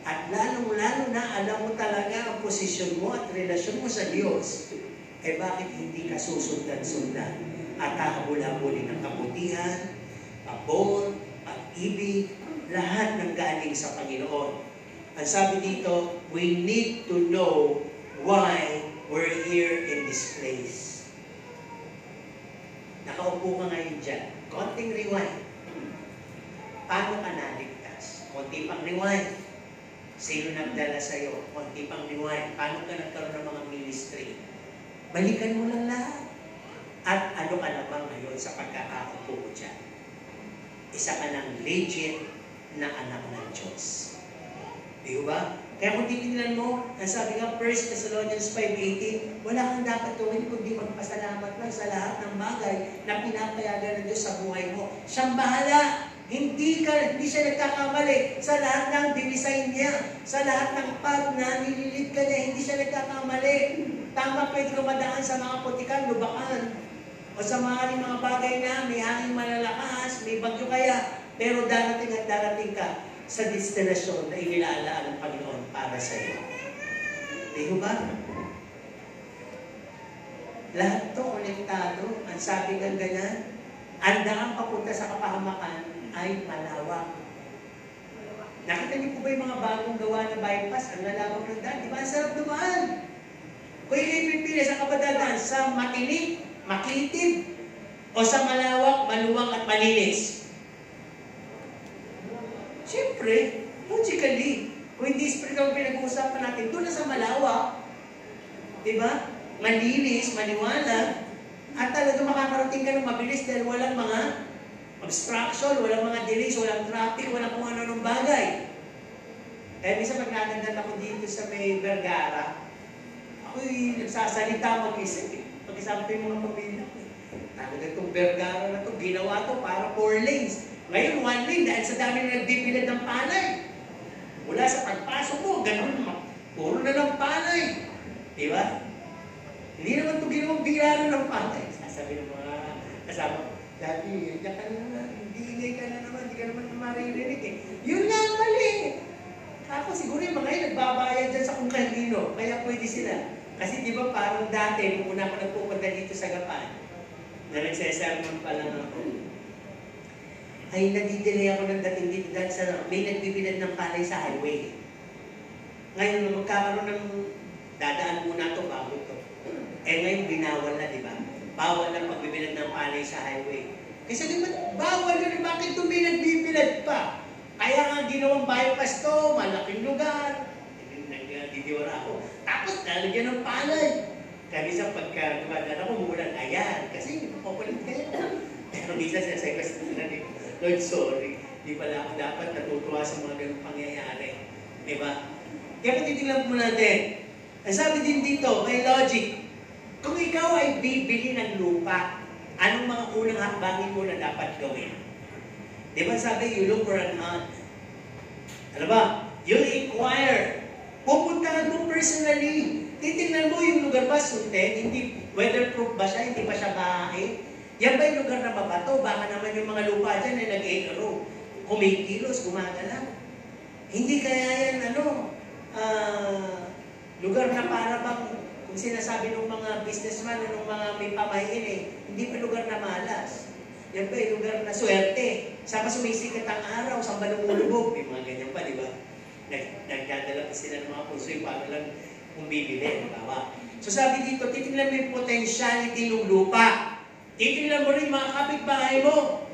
at lalong-lalo na alam mo talaga ang posisyon mo at relasyon mo sa Diyos, eh bakit hindi ka susundan-sundan at hahabol-habulin ng kabutihan, pabor, pag-ibig, lahat ng galing sa Panginoon. Ang sabi dito, we need to know why we're here in this place. Nakaupo ka ngayon dyan. Konting rewind. Paano ka naligtas? Konti pang rewind. Sino nagdala sa'yo? Konti pang rewind. Paano ka nagkaroon ng mga ministry? Balikan mo lang lahat. At ano ka naman ngayon sa pagkakaupo mo dyan? Isa ka ng legit na anak ng Diyos. Di ba? Kaya kung titignan mo, ang sabi nga 1 Thessalonians 5:18, wala kang dapat gawin kundi magpasalamat lang sa lahat ng bagay na pinapayagan ng Diyos sa buhay mo. Siyang bahala. Hindi siya nagkakamali sa lahat ng dinisign niya, sa lahat ng path na nililid ka niya, hindi siya nagkakamali. Tama, pwede ka madaan sa mga putikan, lubakan, o sa mga bagay na may hangin malalakas, may bagyo kaya, pero darating at darating ka sa destinasyon na inilalaan ng Panginoon para sa iyo. Di ba? Lahat to konektado. Ang sabi ng ganyan, ang daan papunta sa kapahamakan ay malawak. Nakita niyo po ba yung mga bagong gawa na bypass? Ang lalawak ng daan. Di ba? Ang sarap dumaan. Kung ipipili sa kabadadaan, sa matinik, makitid, o sa malawak, maluwang at malinis. Siyempre, logically, kung hindi spiritual pinag-uusapan natin, doon na sa malawak, di ba? Malinis, maliwanag, at talaga makakarating ka ng mabilis dahil walang mga obstruction, walang mga delays, walang traffic, walang kung ano-anong bagay. Kaya minsan magnagandan ako dito sa may Vergara, ako'y nagsasalita mag-isip. Pag-isama ko yung mga pamilya. Talaga itong Vergara na ito, ginawa ito para 4 lanes. Ngayon, 1 lane dahil sa dami na nagbibilad ng palay. Mula sa pagpasok mo, ganun, puro na ng palay. Di ba? Hindi naman ito ginawang bilaran ng palay. Sasabi ng mga kasama, Daddy, diyan ka na naman, hindi ka na naman, hindi ka naman maririnig eh. Yun lang mali. Ako siguro yung mga yun, nagbabayad dyan sa kung kanino, kaya pwede sila. Kasi di ba parang dati, nung una ko nagpupunta dito sa Gapan, na nagsesermon pa lang ako, ay nadidelay ako ng dating dito dahil sa may nagbibilad ng palay sa highway. Ngayon, magkakaroon ng dadaan muna ito bago ito. Eh ngayon, binawal na, di ba? Bawal na pagbibilad ng palay sa highway. Kasi di ba, bawal yun, bakit ito may nagbibilad pa? Kaya nga ginawang bypass to, malaking lugar. Nagdidiwara ako. Tapos, lalagyan ng palay. Kaya minsan pagka dumadaan ako, umulan, ayan, kasi papalit kayo. Pero minsan sinasabi ko na Lord, sorry, di pala ako dapat natutuwa sa mga ganung pangyayari. Diba? Kaya kung titignan mo natin, ang sabi din dito, may logic. Kung ikaw ay bibili ng lupa, anong mga unang hakbangin mo na dapat gawin? Diba sabi, you look for an hunt. Ano ba? You'll inquire. Pupuntahan mo personally. Titignan mo yung lugar ba, sunted, hindi weatherproof ba siya, hindi pa siya bahay. Yan ba yung lugar na mabato? Baka naman yung mga lupa dyan ay nag-ero. Kumikilos, gumagalaw. Hindi kaya yan, lugar na para bang, kung sinasabi ng mga businessman o ng mga may pamahiin hindi pa lugar na malas. Yan ba yung lugar na swerte? Saan pa sumisikat ang araw? Saan ba lumulubog? May mga ganyan pa, di ba? Nagdadala pa sila ng mga pusoy para lang kung bibili. So sabi dito, titignan mo yung potentiality ng lupa. Titignan mo rin mga kapitbahay mo.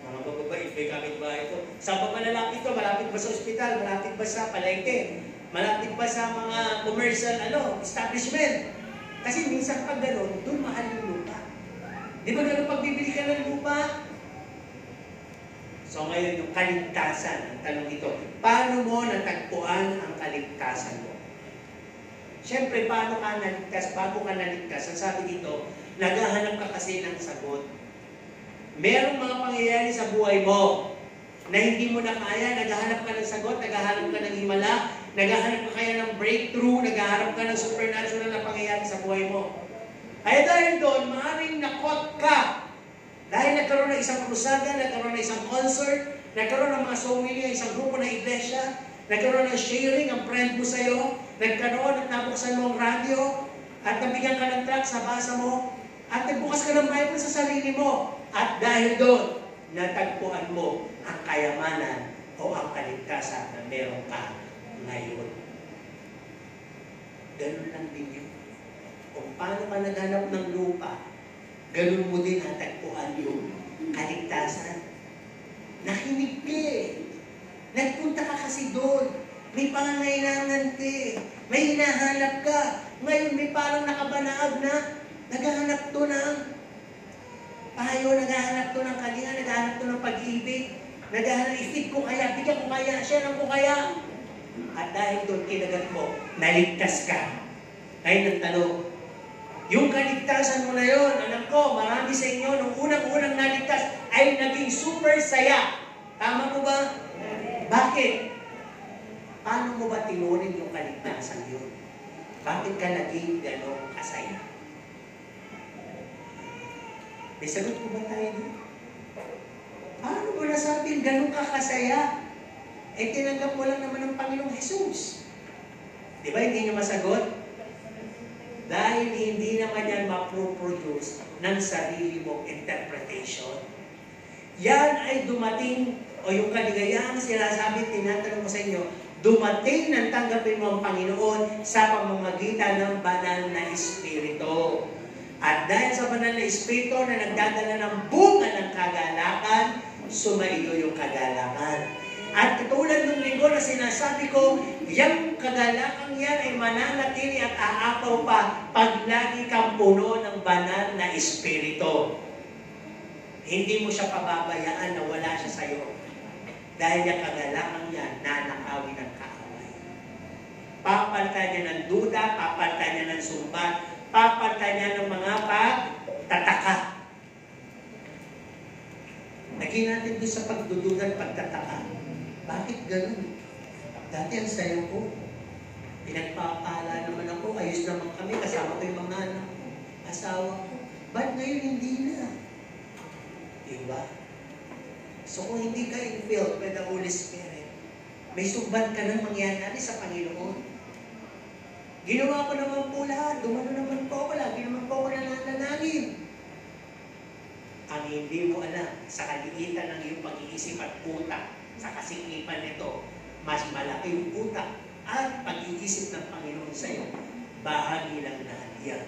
Mga bababait, may kapitbahay ko. Saan ba malalapit ito? Malapit ba sa ospital? Malapit ba sa palengke? Malapit ba sa mga commercial establishment? Kasi minsan pag gano'n, doon mahal yung lupa. Di ba gano'n pag bibili ka ng lupa? So ngayon yung kaligtasan, ang tanong dito, paano mo natagpuan ang kaligtasan mo? Siyempre, paano ka naligtas? Bago ka naligtas, ang sabi dito, naghahanap ka kasi ng sagot. Merong mga pangyayari sa buhay mo na hindi mo na kaya, naghahanap ka ng sagot, naghahanap ka ng himala, naghahanap ka kaya ng breakthrough, naghahanap ka ng supernatural na pangyayari sa buhay mo. Kaya dahil doon, maaaring nakot ka. Dahil nagkaroon ng isang krusada, nagkaroon ng isang concert, nagkaroon ng mga soul winning, isang grupo ng iglesia, Nagkaroon ng sharing ang friend mo sa'yo. Nagkaroon at nabuksan mo ang radyo. At nabigyan ka ng track sa basa mo. At nagbukas ka ng Bible sa sarili mo. At dahil doon, natagpuan mo ang kayamanan o ang kaligtasan na meron ka ngayon. Ganun lang din yun. Kung paano ka naghanap ng lupa, ganun mo din natagpuan yung kaligtasan. Nakinig ka eh. Nagpunta ka kasi doon. May pangangailangan ka eh. May hinahanap ka. Ngayon may parang nakabanaag na naghahanap to ng payo, naghahanap to ng kalinga, naghahanap to ng pag-ibig, naghahanap, ifit ko kaya, bigyan ko kaya, share ko kaya. At dahil doon kinagat mo, naligtas ka. Ngayon ang tanong, yung kaligtasan mo na yun, alam ko, marami sa inyo, nung unang-unang naligtas, ay naging super saya. Tama mo ba? Bakit? Paano mo ba tinunin yung kaligtasan yun? Bakit ka naging gano'ng kasaya? May sagot ko ba tayo doon? Paano mo nasabing gano'ng kakasaya? Eh, tinanggap mo lang naman ng Panginoong Jesus. Di ba hindi niyo masagot? Dahil hindi naman yan maproproduce ng sarili mong interpretation. Yan ay dumating, o yung kaligayahan sinasabi, tinatanong ko sa inyo, dumating nang tanggapin mo ang Panginoon sa pamamagitan ng banal na Espiritu. At dahil sa banal na Espiritu na nagdadala ng bunga ng kagalakan, sumaiyo yung kagalakan. At katulad ng linggo na sinasabi ko, yung kagalakang yan ay mananatili at aapaw pa pag lagi kang puno ng banal na Espiritu. Hindi mo siya pababayaan na wala siya sa iyo. Dahil yung kagalakang yan, nanakawin ng kaaway. Papalitan niya ng duda, papalitan niya ng sumbat, papalitan niya ng mga pagtataka. Lagyan natin doon sa pagdududa at pagtataka. Bakit ganun? Dati ang sayo ko. Pinagpapala naman ako, ayos naman kami, kasama ko yung mga anak ko, asawa ko. Ba't ngayon hindi na? Diba? So kung hindi ka infilled by the Holy Spirit, may sumbat ka ng mangyayari sa Panginoon. Ginawa ko naman po lahat, dumano naman po ako, lagi naman po ako nananalangin. Ang hindi mo alam, sa kaliitan ng iyong pag-iisip at utak, sa kasikipan nito, mas malaki yung utak at pag-iisip ng Panginoon sa iyo. Bahagi lang na yan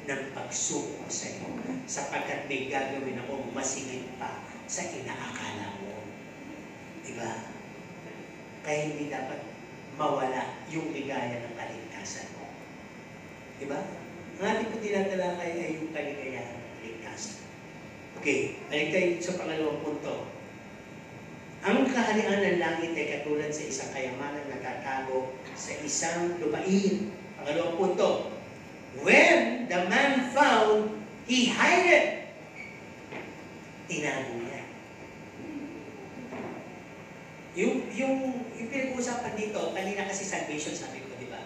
ng pagsuko sa iyo, sapagkat may gagawin ako masigit pa sa inaakala mo. Diba? Kaya hindi dapat mawala yung ligaya ng kaligtasan mo. Diba? Ang ating po tinatalakay ay yung kaligayahan ng kaligtasan. Okay, balik tayo sa pangalawang punto. Ang kaharian ng langit ay katulad sa isang kayamanan na nagtatago sa isang lupain. Pangalawang punto. When the man found, he hid it. Tinago niya. Yung pinag-uusapan dito, kanina kasi salvation sabi ko, di ba?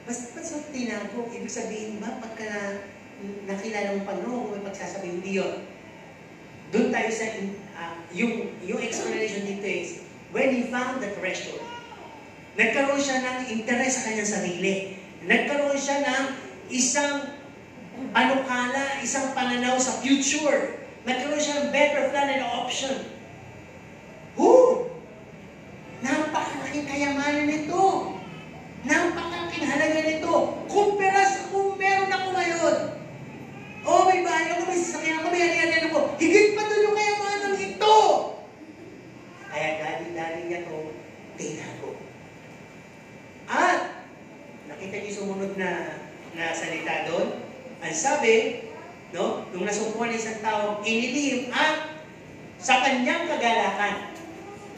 Ba't sa tinago? Ibig sabihin ba, pagka nakilala mo Panginoon, kung may pagsasabi, hindi yun. Doon tayo sa, yung explanation dito is, when he found the treasure, nagkaroon siya ng interest sa kanyang sarili. Nagkaroon siya ng isang panukala, isang pananaw sa future. Nagkaroon siya ng better plan and option. Napakalaking kayamanan nito. Napakalaking halaga nito. Kumpara sa kung meron ako ngayon. May bahay ako, may sasakyan ako, may hali-halian ako. Higit pa doon yung kayamanan ito. Kaya dali-dali niya ito, tinago. At, nakita niyo sumunod na salita doon? Ang sabi, no, nung nasumpuan ng isang tao, inilihim at sa kanyang kagalakan.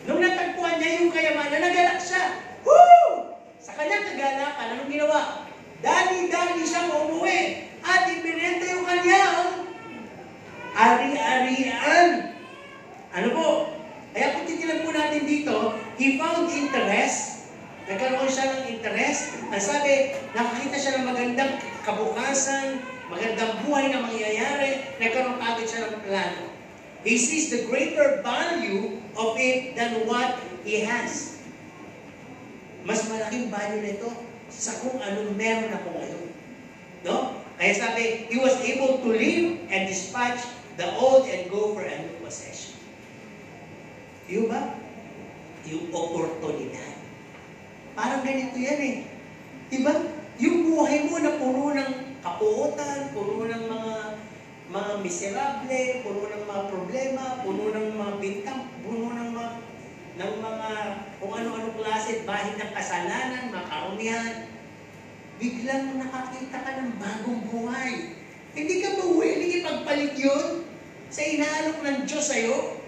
Nung natagpuan niya yung kayamanan, nagalak siya. Woo! Sa kanyang kagalakan, anong ginawa? Dali-dali siyang umuwi at ibinenta yung kanyang ari-arian. Ano po? Kaya kung titilan po natin dito, he found interest. Nagkaroon siya ng interest. Ang sabi, nakakita siya ng magandang kabukasan, magandang buhay na mangyayari, nagkaroon agad siya ng plano. He sees the greater value of it than what he has. Mas malaking value nito sa kung anong meron ako ngayon. No? Kaya sabi, he was able to leave and dispatch the old and go for a new possession. Yung ba? Yung oportunidad. Parang ganito yan eh. Diba? Yung buhay mo na puro ng kapuotan, puro ng mga miserable, puro ng mga problema, puro ng mga bintang, puro ng mga kung ano-ano klase, bahid ng kasalanan, mga karumihan. Biglang nakakita ka ng bagong buhay. Hindi ka ba willing ipagpalit yun sa inaalok ng Diyos sa'yo?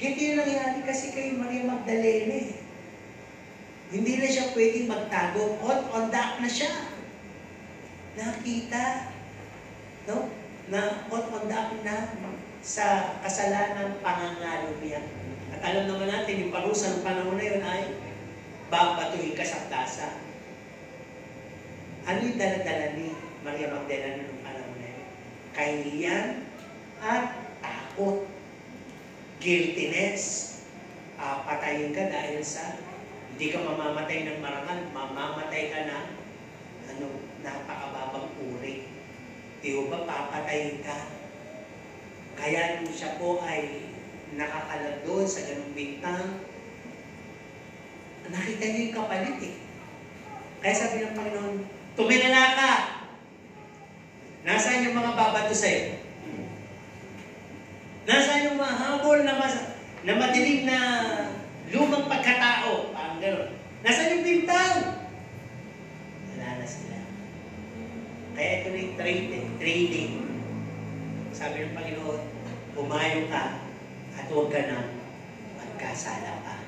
Ganito yung nangyari kasi kay Maria Magdalena eh. Hindi na siya pwedeng magtago. On the up na siya. Nakita, no? Na on the up na sa kasalanan pangangalo niya. At alam naman natin, yung parusa ng panahon na yun ay babatuhin ka sa plaza. Ano yung dala-dala ni Maria Magdalena ng panahon na yun? Kahihiyan at takot. Guiltiness. Patayin ka dahil sa hindi ka mamamatay ng marangal, mamamatay ka na napakababang uri. Di ba papatayin ka? Kaya nung siya po ay nakakalad doon sa ganung bintang, nakita niyo yung kapalit eh. Kaya sabi ng Panginoon, tuminala ka! Nasaan yung mga babato sa'yo? Nasaan yung mahabol na madilim na lumang pagkatao? Parang gano'n. Nasaan yung bintang? Wala na sila. Kaya ito na yung trading. Sabi ng Panginoon, pumayo ka at huwag ka nang magkasala pa.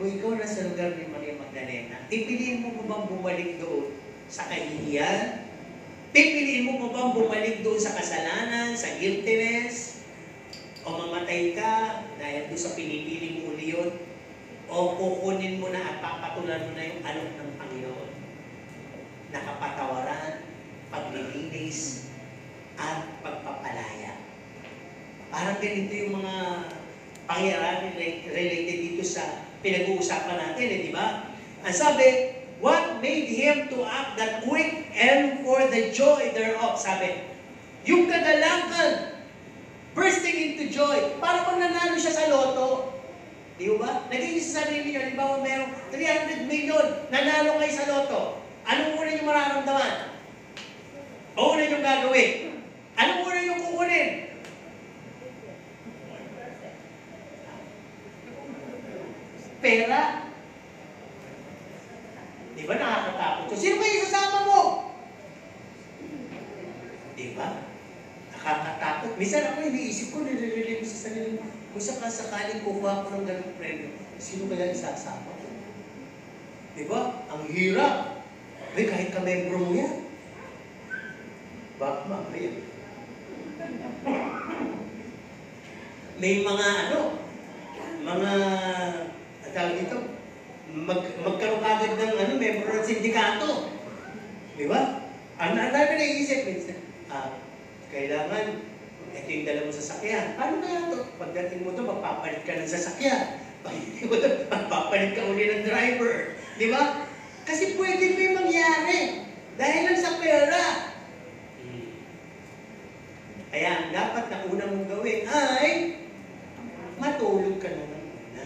Kung ikaw nasa lugar ni Maria Magdalena, pipiliin mo bang bumalik doon sa kahihiyan? Pipiliin mo bang bumalik doon sa kasalanan, sa guiltiness? O mamatay ka dahil doon sa pinipili mo uli yun? O kukunin mo na at papatulan mo na yung alok ng Panginoon? Nakapatawaran, paglilinis, at pagpapalaya. Parang ganito yung mga pangyayari related dito sa pinag-uusapan natin, di ba? Ang sabi, what made him to act that quick and for the joy thereof? Sabi, yung kagalakan, bursting into joy. Para kung nanalo siya sa loto. Di ba? Naging sa sarili niyo, di ba merong 300 million, nanalo kayo sa loto. Anong una niyo mararamdaman? O una niyo gagawin? Anong una niyo kukunin? Pera. Di ba nakakatakot? So, sino kayo isasama mo? Di ba? Nakakatakot. Minsan ako iniisip ko, nililili ko sa sarili ko. Kung sakaling kukuha ko ng ganong premyo, sino kaya isasama ko? Di ba? Ang hirap. Ay, kahit ka-membro mo yan. Baka mamaya. May mga tawag dito, magkaroon agad ng membro ng sindikato. Di ba? Ang dami na iisip minsan. Kailangan, ito yung dala mo sasakyan. Paano kaya ito? Pagdating mo ito, magpapalit ka ng sasakyan. Pagdating mo ito, magpapalit ka uli ng driver. Di ba? Kasi pwede may mangyari. Dahil lang sa pera. Kaya ang dapat na una mong gawin ay matulog ka na ng una.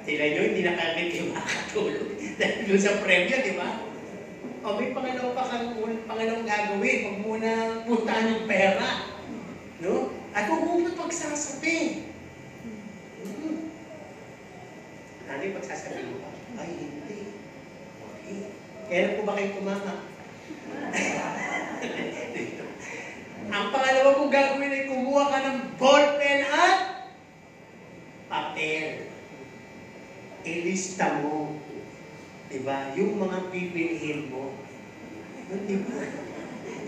Sila nyo, hindi na kagad kayo makatulog. Dahil doon sa premyo, di ba? O may pangalawang gagawin. Huwag muna puntaan ng pera. No? At huwag muna pagsasabi. Ano yung pagsasabi mo pa? Ay, hindi. Okay. Kailan po ba kayo kumama? Ang pangalawa kong gagawin ay kumuha ka ng ballpen at papel. Ilista mo. Diba? Yung mga pipiliin mo. Diba?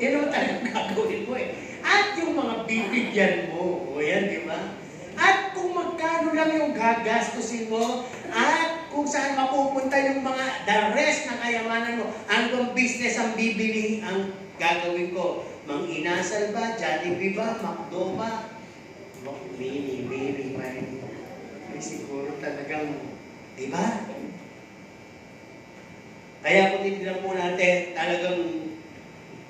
Yan ang talagang gagawin mo eh. At yung mga bibigyan mo. O yan, diba? At kung magkano lang yung gagastusin mo, at kung saan mapupunta yung mga the rest na kayamanan mo, hanggang business ang bibili ang gagawin ko. Mang Inasal ba? Jollibee ba? McDo ba? Mini, may siguro talagang Diba? Kaya kung titignan po natin, talagang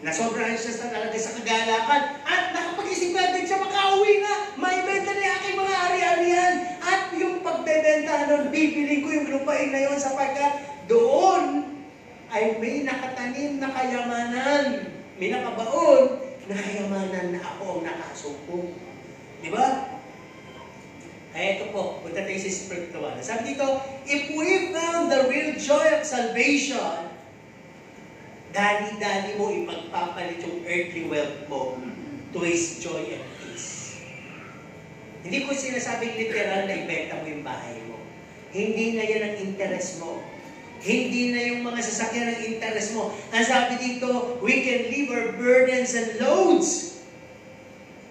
nasobrahan siya talaga sa kagalakan at nakapag-isip agad siya, makauwi na, may benta na yung aking mga ari-arian at yung pagbebenta nun, bibiling ko yung lupain na yun sapagkat doon ay may nakatanim na kayamanan, may nakabaon na kayamanan na ako ang nakasumpong. Diba? Kaya ito po, punta tayo sa spiritual. Sabi dito, if we found the real joy of salvation, dali-dali mo ipagpapalit yung earthly wealth mo to His joy and peace. Hindi ko sinasabing literal na ibenta mo yung bahay mo. Hindi na yan ang interest mo. Hindi na yung mga sasakyan ang interest mo. Ang sabi dito, we can leave our burdens and loads.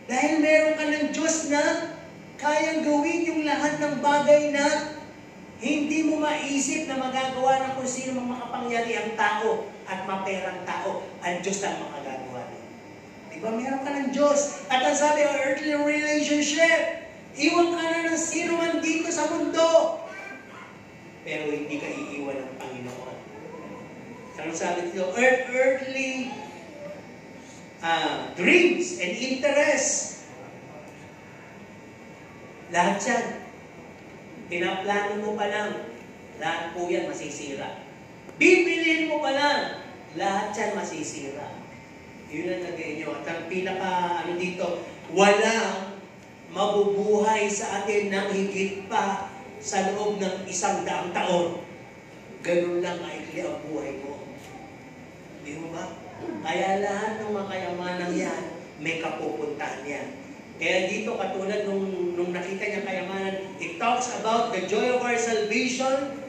Dahil meron ka ng Diyos na kayang gawin yung lahat ng bagay na hindi mo maisip na magagawa ng kung sino mang makapangyari ang tao at maperang tao. Ang Diyos na makagagawa nito. Diba? Meron ka ng Diyos. At ang sabi, ang earthly relationship, iwan ka na ng sino man dito sa mundo. Pero hindi ka iiwan ng Panginoon. Ang sabi dito, earthly dreams and interests. Lahat yan. Pinaplano mo pa lang, lahat po yan masisira. Bibiliin mo pa lang, lahat yan masisira. Yun ang lagay nyo. At ang pinaka, dito, walang mabubuhay sa atin ng higit pa sa loob ng 100 taon. Ganun lang maikli ang buhay mo. Di mo ba? Kaya lahat ng mga kayamanang yan, may kapupuntahan yan. Kaya dito, katulad nung nakita niya kayamanan, it talks about the joy of our salvation.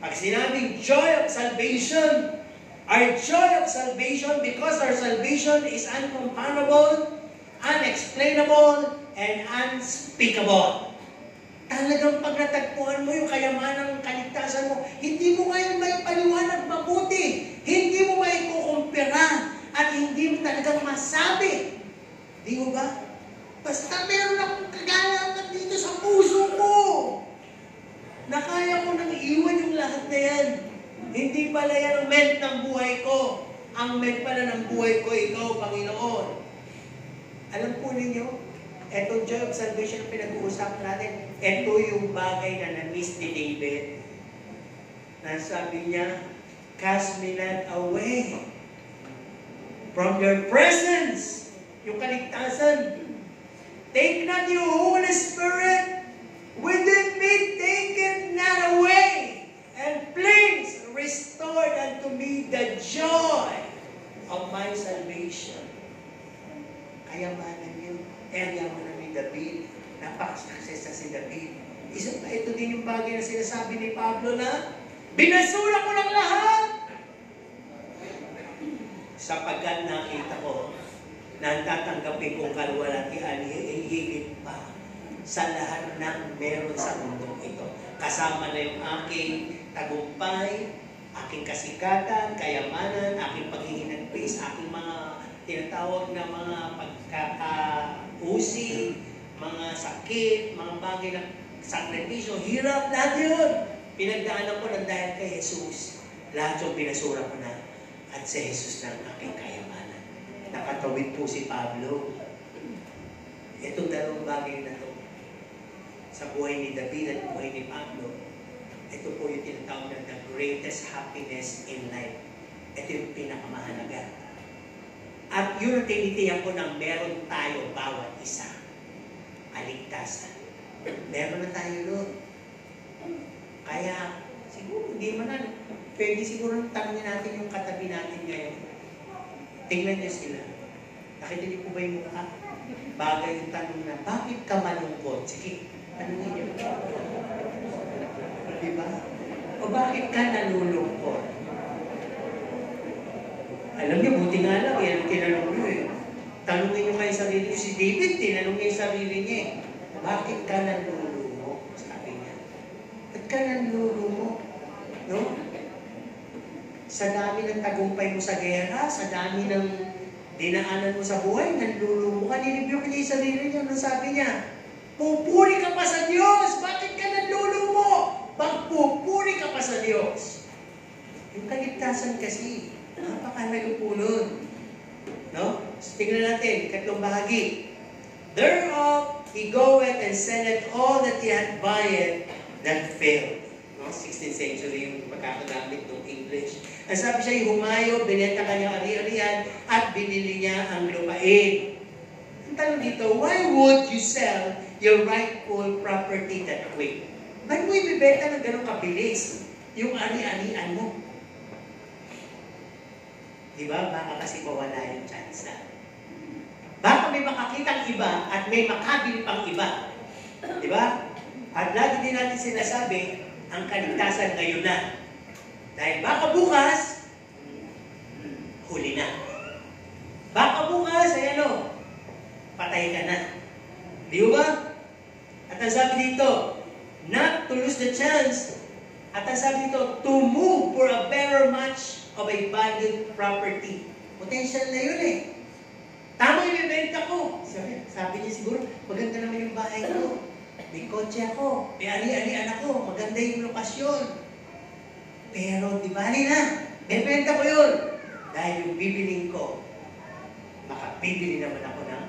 Pag sinabing joy of salvation, our joy of salvation, because our salvation is uncomparable, unexplainable, and unspeakable. Talagang pag natagpuan mo yung kayamanang kaligtasan mo, hindi mo ngayon may paliwanag mabuti, hindi mo may kukumpira, at hindi mo talagang masabi. Di mo ba? Basta meron akong kagalakan dito sa puso ko. Na kaya ko nang iwan yung lahat na yan. Hindi pala yan ang meant ng buhay ko. Ang meant pala ng buhay ko, ikaw, Panginoon. Alam po ninyo, etong joy of salvation na pinag-uusapan natin, ito yung bagay na na-miss ni David. Nasabi niya, cast me not away from your presence. Yung kaligtasan. Take not your Holy Spirit within me, take it not away. And please restore unto me the joy of my salvation. Kayamanan yun. Area mo na ni David. Napaka-success na si David. Isa pa, ito din yung bagay na sinasabi ni Pablo na binasura ko ng lahat. Sapagkat nakita ko na tatanggapin kong kalwalatian higit pa sa lahat ng meron sa mundo ito. Kasama na yung aking tagumpay, aking kasikatan, kayamanan, aking paghihinagpis, aking mga tinatawag na mga pagkakausi, mga sakit, mga bagay na sakripisyo, hirap, lahat yun. Pinagdaanan ko ng dahil kay Jesus. Lahat yung pinasura ko na at si Jesus na ang aking kayamanan. Nakatawid po si Pablo. Itong dalawang bagay na to sa buhay ni David at buhay ni Pablo, ito po yung tinatawag na the greatest happiness in life. Ito yung pinakamahalaga. At yun ang tinitiyak ko na meron tayo bawat isa. Kaligtasan. Meron na tayo doon. Kaya, siguro, hindi man na, pwede siguro tanongin natin yung katabi natin ngayon. Tingnan niyo sila. Nakita niyo po ba yung mukha? Bagay yung tanong na, bakit ka malungkot? Sige, tanongin niyo. Diba? O bakit ka nalulungkot? Alam niyo, buti nga lang, yan ang tinanong niyo eh. Tanongin niyo kayo sarili niyo. Si David, tinanong niya yung sarili niya eh. Bakit ka nalulungkot? Sabi niya. Bakit ka nalulungkot? No? Sa dami ng tagumpay mo sa gera, sa dami ng dinaanan mo sa buhay, nanlulumo ka, nilibyo niya yung sarili niya, nung sabi niya, pupuri ka pa sa Diyos, bakit ka nanlulumo? Magpupuri ka pa sa Diyos. Yung kaligtasan kasi, napakalayo po nun. No? So, tingnan natin, katlong bahagi. Thereof he goeth and selleth all that he had buyeth that failed. No? 16th century yung pagkakagamit ng English. Ang sabi siya, humayo, binenta kanyang ari-arian, at binili niya ang lupain. Ang tanong dito, why would you sell your rightful property that way? Ba't mo ibibenta ng ganun kabilis yung ari-arian mo? Diba? Baka kasi mawala yung chance. Baka may makakitang iba at may makabili pang iba. Diba? At lagi din natin sinasabi, ang kaligtasan ngayon na. Dahil baka bukas, huli na. Baka bukas, ay ano, patay ka na. Di ba? At ang sabi dito, not to lose the chance. At ang sabi dito, to move for a better match of a valued property. Potential na yun eh. Tama yung ibenta ko. Sabi niya siguro, maganda naman yung bahay ko. May kotse ako. May ari-arian ako. Maganda yung lokasyon. Pero di bali na. Bebenta ko yun. Dahil yung bibiling ko, makabibili naman ako ng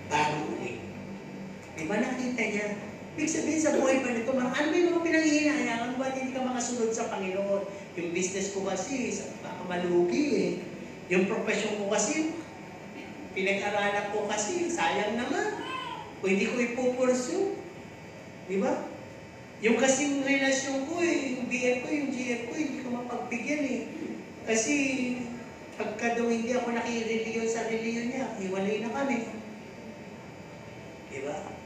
bago ulit. Di ba nakita niya? Ibig sabihin sa buhay pa nito, ano ba yung mga pinanghihinayang? Ba't hindi ka makasunod sa Panginoon? Yung business ko kasi, baka malugi eh. Yung profession ko kasi, pinag-aralan ko kasi, sayang naman. Kung hindi ko ipupursue. Di ba? Yung kasing relasyon ko eh, yung BF ko, yung GF ko, hindi ko mapagbigyan eh. Kasi, pagka daw hindi ako nakireliyon sa reliyon niya, hiwalay na kami. Di ba?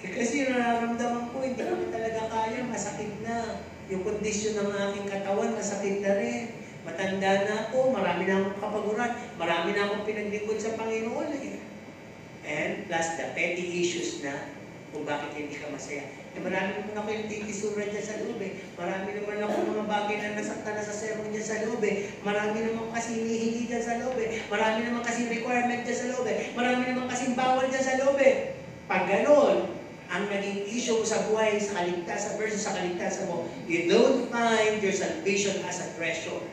Eh, kasi nararamdaman ko, hindi ko talaga kaya, masakit na. Yung kondisyon ng aking katawan, masakit na rin. Matanda na ako, marami na akong kapaguran, marami na akong pinaglingkod sa Panginoon eh. And plus the petty issues na kung bakit hindi ka masaya. Eh, marami naman ako yung titisura dyan sa loob eh. Marami naman ako mga bagay na nasakta na sa sermon dyan sa loob eh. Marami naman kasi hinihingi dyan sa loob eh. Marami naman kasi requirement dyan sa loob eh. Marami naman kasi bawal dyan sa loob eh. Pag ganon, ang naging issue sa buhay, sa kaligtasan versus sa kaligtasan mo, you don't find your salvation as a treasure.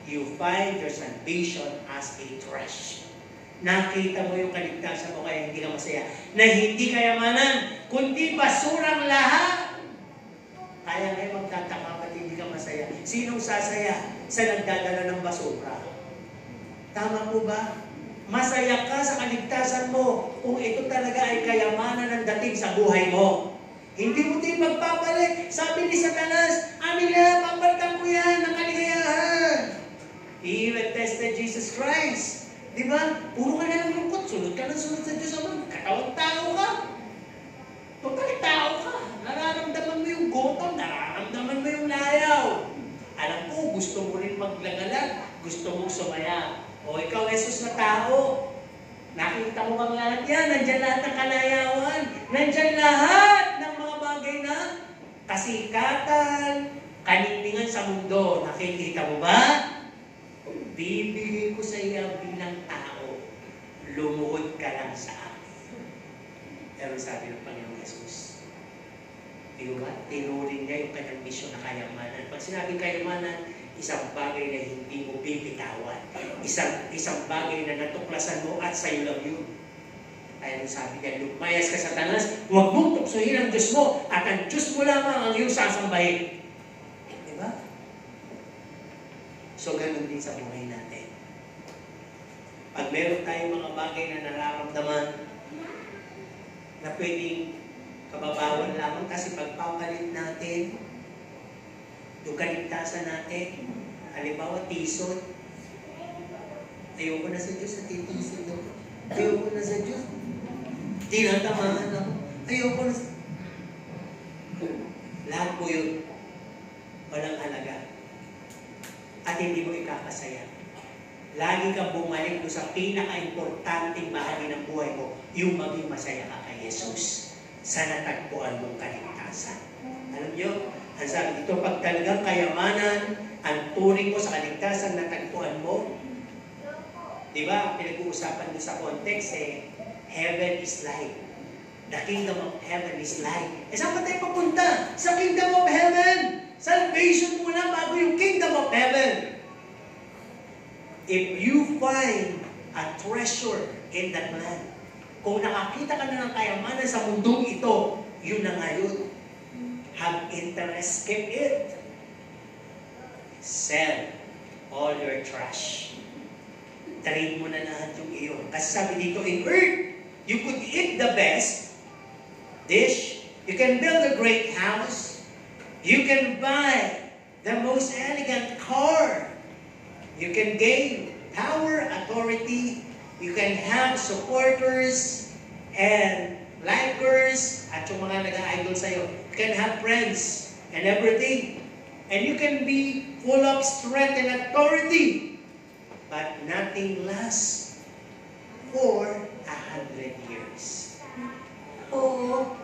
You find your salvation as a trash. Nakita mo yung kaligtasan mo kaya hindi ka masaya. Na hindi kayamanan, kundi basurang lahat. Kaya ngayon magtataka ba't hindi ka masaya. Sinong sasaya sa nagdadala ng basura? Tama po ba? Masaya ka sa kaligtasan mo kung ito talaga ay kayamanan ng dating sa buhay mo. Hindi mo din magpapalit. Sabi ni Satanas, amin na, papalitan ko yan ng kaligayahan. He even tested Jesus Christ. Di ba? Puro ka na ng lungkot. Sunod ka sa Diyos naman. Katawang tao ka. Total tao ka. Nararamdaman mo yung gutom. Nararamdaman mo yung layaw. Alam ko, gusto mo rin maglagalag. Gusto mong sumaya. O ikaw, Jesus na tao, nakita mo bang lahat yan? Nandyan lahat ng kalayawan. Nandyan lahat ng mga bagay na kasikatan, kanintingan sa mundo. Nakikita mo ba? Bibigay ko sa iyo bilang tao. Lumuhod ka lang sa akin. Pero sabi ng Panginoong Jesus, di ba? Tinuring niya yung kanyang misyon na kayamanan. Pag sinabing kayamanan, isang bagay na hindi mo bibitawan. Isang bagay na natuklasan mo at sa'yo lang yun. Kaya sabi niya, lumayas ka Satanas, huwag mong tuksohin ang Diyos mo at ang Diyos mo lamang ang iyong sasambahin. Diba? So, ganun din sa buhay natin. Pag meron tayong mga bagay na nararamdaman na pwedeng kababawan lamang kasi pagpapalit natin yung kaligtasan natin, halimbawa, tison. Ayoko na sa Diyos, sa titison ako. Ayoko na sa Diyos. Tinatamaan ako. Ayoko na sa... Lahat po yun. Walang halaga. At hindi mo ikakasaya. Lagi kang bumalik mo sa pinaka-importanting bahagi ng buhay mo, yung maging masaya ka kay Jesus sa natagpuan mong kaligtasan. Alam niyo, ang sabi dito, pag talagang kayamanan, ang turing mo sa kaligtasan na tagpuan mo, di ba, pinag-uusapan doon sa context eh, heaven is light. The kingdom of heaven is light. Eh, saan pa tayo papunta? Sa kingdom of heaven. Salvation muna bago yung kingdom of heaven. If you find a treasure in that land, kung nakakita ka na ng kayamanan sa mundong ito, yun na ngayon. Have interest, keep it. Sell all your trash. Trade mo na lahat yung iyon. Kasi sabi dito, in earth, you could eat the best dish. You can build a great house. You can buy the most elegant car. You can gain power, authority. You can have supporters and likers at yung mga nag-idol sa'yo. You can have friends and everything. And you can be full of strength and authority. But nothing lasts for 100 years. Oo,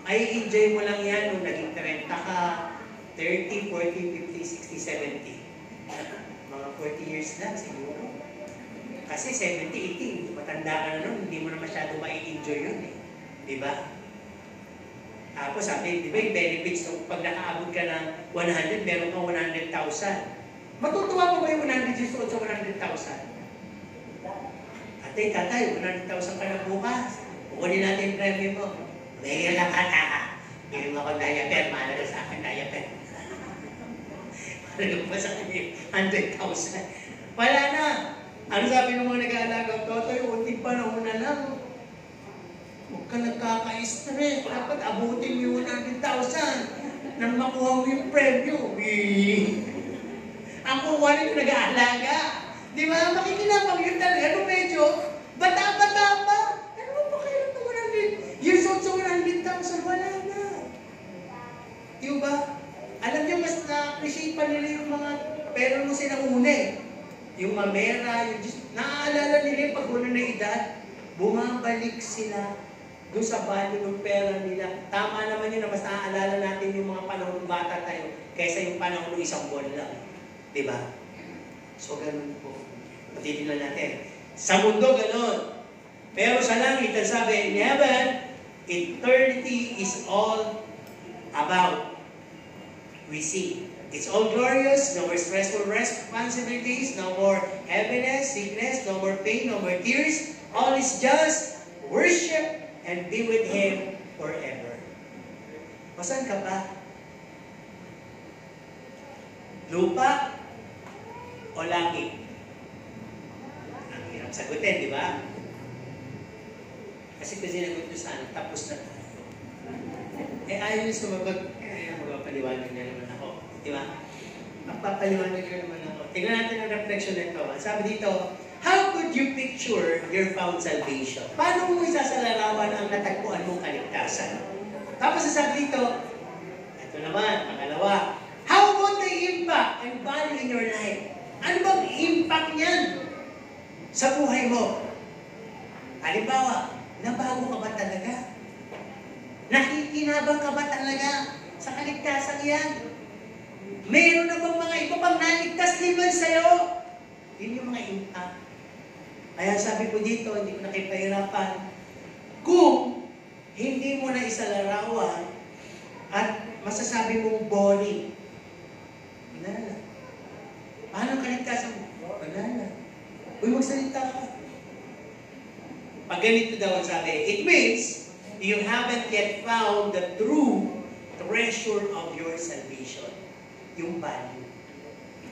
ay enjoy mo lang yan nung naging 30 ka, 30, 40, 50, 60, 70. Mga 40 years na siguro. Kasi 70, 80, matanda ka na nun, hindi mo na masyado ma-enjoy yun eh. Diba? Tapos sabi, di ba yung benefits nung pag nakaabot ka ng 100, meron kang 100,000. Matutuwa mo ba yung 100 years old sa 100,000? Ate, tatay, 100,000 ka na bukas. Kukunin natin yung premium mo. May lang ka. Bili mo ako diaper, mahalaga sa akin diaper. Mahalaga pa sa akin 100,000. Wala na. Ano sabi ng mga nag-aalaga? Totoy, unting panahon na lang. Huwag ka nagkaka-stress. Dapat abutin mo yung 100,000 nang makuha mo yung premium. Ang kuha rin yung nag-aalaga. Di ba? Makikinabang yun talaga. Ano medyo, bata-bata pa. Ano ba kayo ng 100 years old sa 100,000? Wala na. Di ba? Alam niyo, mas na-appreciate pa nila yung mga pero nung sinauna eh. Yung mamera, yung naaalala nila yung pag-una na edad, bumabalik sila doon sa value ng pera nila. Tama naman yun na mas naaalala natin yung mga panahon ng bata tayo kaysa yung panahon ng isang buwan lang. Diba? So, ganun po. Patitignan natin. Sa mundo, ganun. Pero sa langit, ang sabi, in heaven, eternity is all about. We see. It's all glorious, no more stressful responsibilities, no more heaviness, sickness, no more pain, no more tears. All is just worship and be with Him forever. O saan ka ba? Lupa o langit? Ang hirap sagutin, di ba? Kasi kung sinagot nyo saan, tapos na tayo. Ayaw nyo sumagot, magpapaliwanag na naman ako. Di ba? Magpapaliwanag na naman ako. Tingnan natin ang reflection nito. Sabi dito, how could you picture your found salvation? Paano mo isasalarawan ang natagpuan mong kaligtasan? Tapos sasabi dito, ito naman, pangalawa, how about the impact and value in your life? Ano bang impact niyan sa buhay mo? Halimbawa, nabago ka ba talaga? Nakikinabang ka ba talaga sa kaligtasan yan? Meron na bang mga iba pang naligtas naman sa'yo? Yun yung mga impact. Kaya sabi ko dito, hindi ko nakipahirapan, kung hindi mo na isalarawan at masasabi mong boring, wala na. Paano kaligtasan mo? Wala na. Uy, magsalita ka. Pag ganito daw ang sabi, it means you haven't yet found the true treasure of your salvation. Yung value.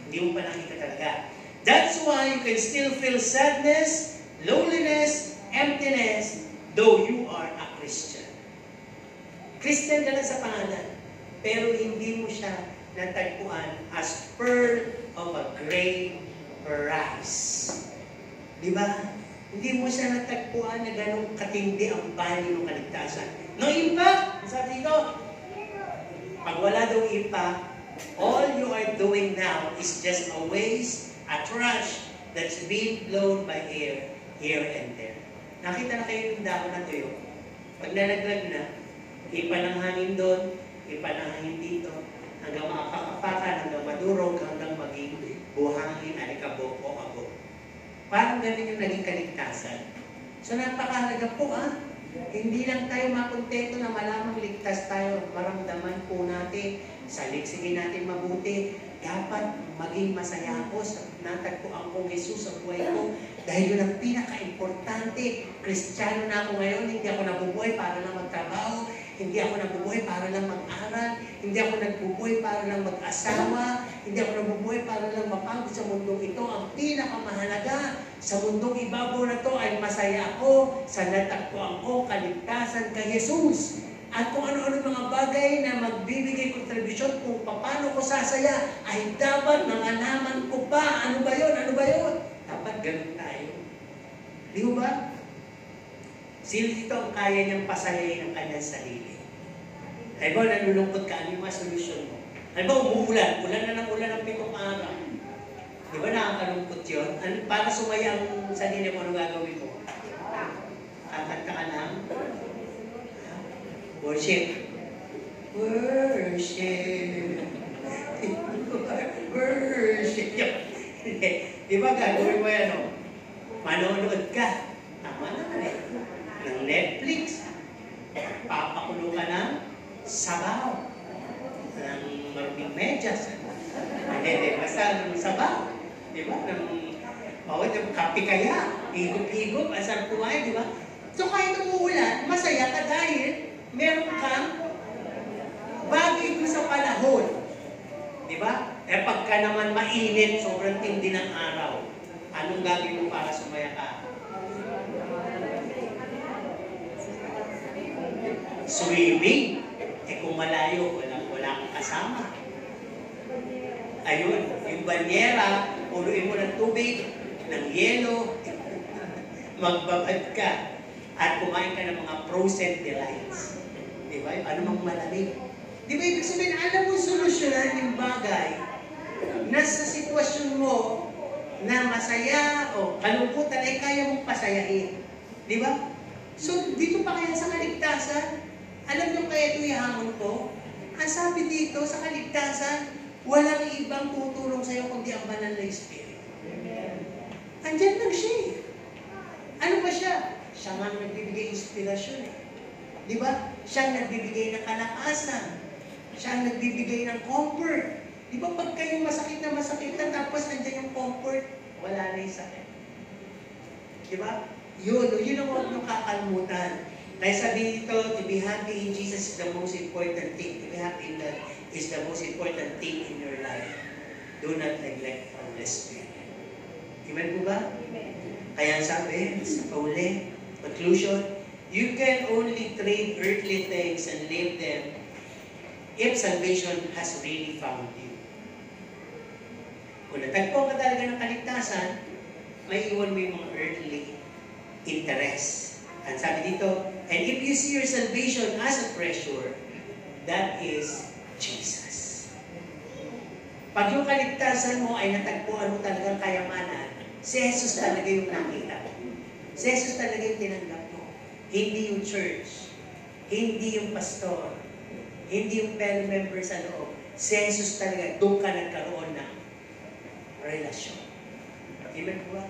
Hindi mo pa nakita talaga. That's why you can still feel sadness, loneliness, emptiness, though you are a Christian. Christian ka lang sa pangalan, pero hindi mo siya natagpuan as pearl of a great price. Di ba? Hindi mo siya natagpuan na ganong katindi ang value ng kaligtasan. No impact! Sabi dito, pag wala daw impact, all you are doing now is just a waste, a trash that's being blown by air here and there. Nakita na kayo yung dahon na tuyo. Pag nalaglag na, ipa ng hangin doon, ipa ng hangin dito, hanggang makakapakan, hanggang madurog, hanggang maging buhangin, alikabok o abo. Parang ganun yung naging kaligtasan. So napakahalaga po Hindi lang tayo makontento na malamang ligtas tayo. Maramdaman po natin Saliksingin natin mabuti. Dapat maging masaya ako sa natagpuan kong Jesus sa buhay ko. Dahil yun ang pinaka-importante. Kristiyano na ako ngayon, hindi ako nabubuhay para lang magtrabaho. Hindi ako nabubuhay para lang mag-aral. Hindi ako nagbubuhay para lang mag-asawa. Hindi ako nabubuhay para lang mapagod sa mundong ito. Ang pinakamahalaga sa mundong ibabaw na to ay masaya ako sa natagpuan ko kaligtasan kay Jesus. At kung ano-ano mga bagay na magbibigay kontribusyon kung paano ko sasaya, ay dapat nangalaman ko pa. Ano ba yun? Ano ba yun? Dapat ganun tayo. Di ba? Sino dito ang kaya niyang pasayahin ang kanyang sarili? Ay ba, nalulungkot ka, ano yung mga solusyon mo? Ay ba, umuulan? Ulan na ng ulan ng 7 araw. Di ba nakakalungkot yun? Para sumaya ang sarili mo, ano gagawin mo? Kakanta ka lang? Worship. Worship. Worship. Di ba gagawin mo yan, o? Manonood ka. Tama naman eh. Ng Netflix. Papakulo ka ng sabaw. Ng maruming medyas. Hindi, basta ng sabaw. Di ba? Ng kape kaya. Higop-higop. Asal kumain, di ba? So kahit umuulan, masaya ka dahil meron kang bagay mo sa panahon. Di ba? Eh pagka naman mainit, sobrang tindi ng araw, anong gagawin mo para sumaya ka? Swimming. Eh kung malayo, wala kang kasama. Ayun, yung banyera, uluin mo ng tubig, ng yelo, magbabad ka, at kumain ka ng mga frozen delights. Di ba? Ano mang malamig. Di ba? Ibig sabihin, alam mo solusyonan yung bagay na sa sitwasyon mo na masaya o kalungkutan ay kaya mong pasayahin. Di ba? So, dito pa kaya sa kaligtasan, alam nyo kaya ito ihamon ko? Ang sabi dito sa kaligtasan, walang ibang tutulong sa'yo kundi ang banal na Espiritu. Andyan lang siya eh. Ano ba siya? Siya nga nagbibigay inspirasyon eh. Di ba? Siya ang nagbibigay ng kalakasan. Siya ang nagbibigay ng comfort. Di ba pag kayo masakit na tapos nandiyan yung comfort, wala na yung sakit. Di ba? Yun ang huwag nyo kakalimutan. Kaya sabi dito, to be happy in Jesus is the most important thing. To be happy in God is the most important thing in your life. Do not neglect from the Spirit. Amen po ba? Amen. Kaya sabi, sa pauli, conclusion, you can only trade earthly things and live them if salvation has really found you. Kung natagpo ka talaga ng kaligtasan, may iwan mo yung mga earthly interest. Ang sabi dito, and if you see your salvation as a treasure, that is Jesus. Pag yung kaligtasan mo ay natagpuan mo talagang kayamanan, si Jesus talaga yung nakita mo. Si Jesus talaga yung tinanggap mo. Hindi yung church, hindi yung pastor, hindi yung fellow member sa loob. Si Jesus talaga, doon ka nagkaroon ng relasyon. Amen po ba?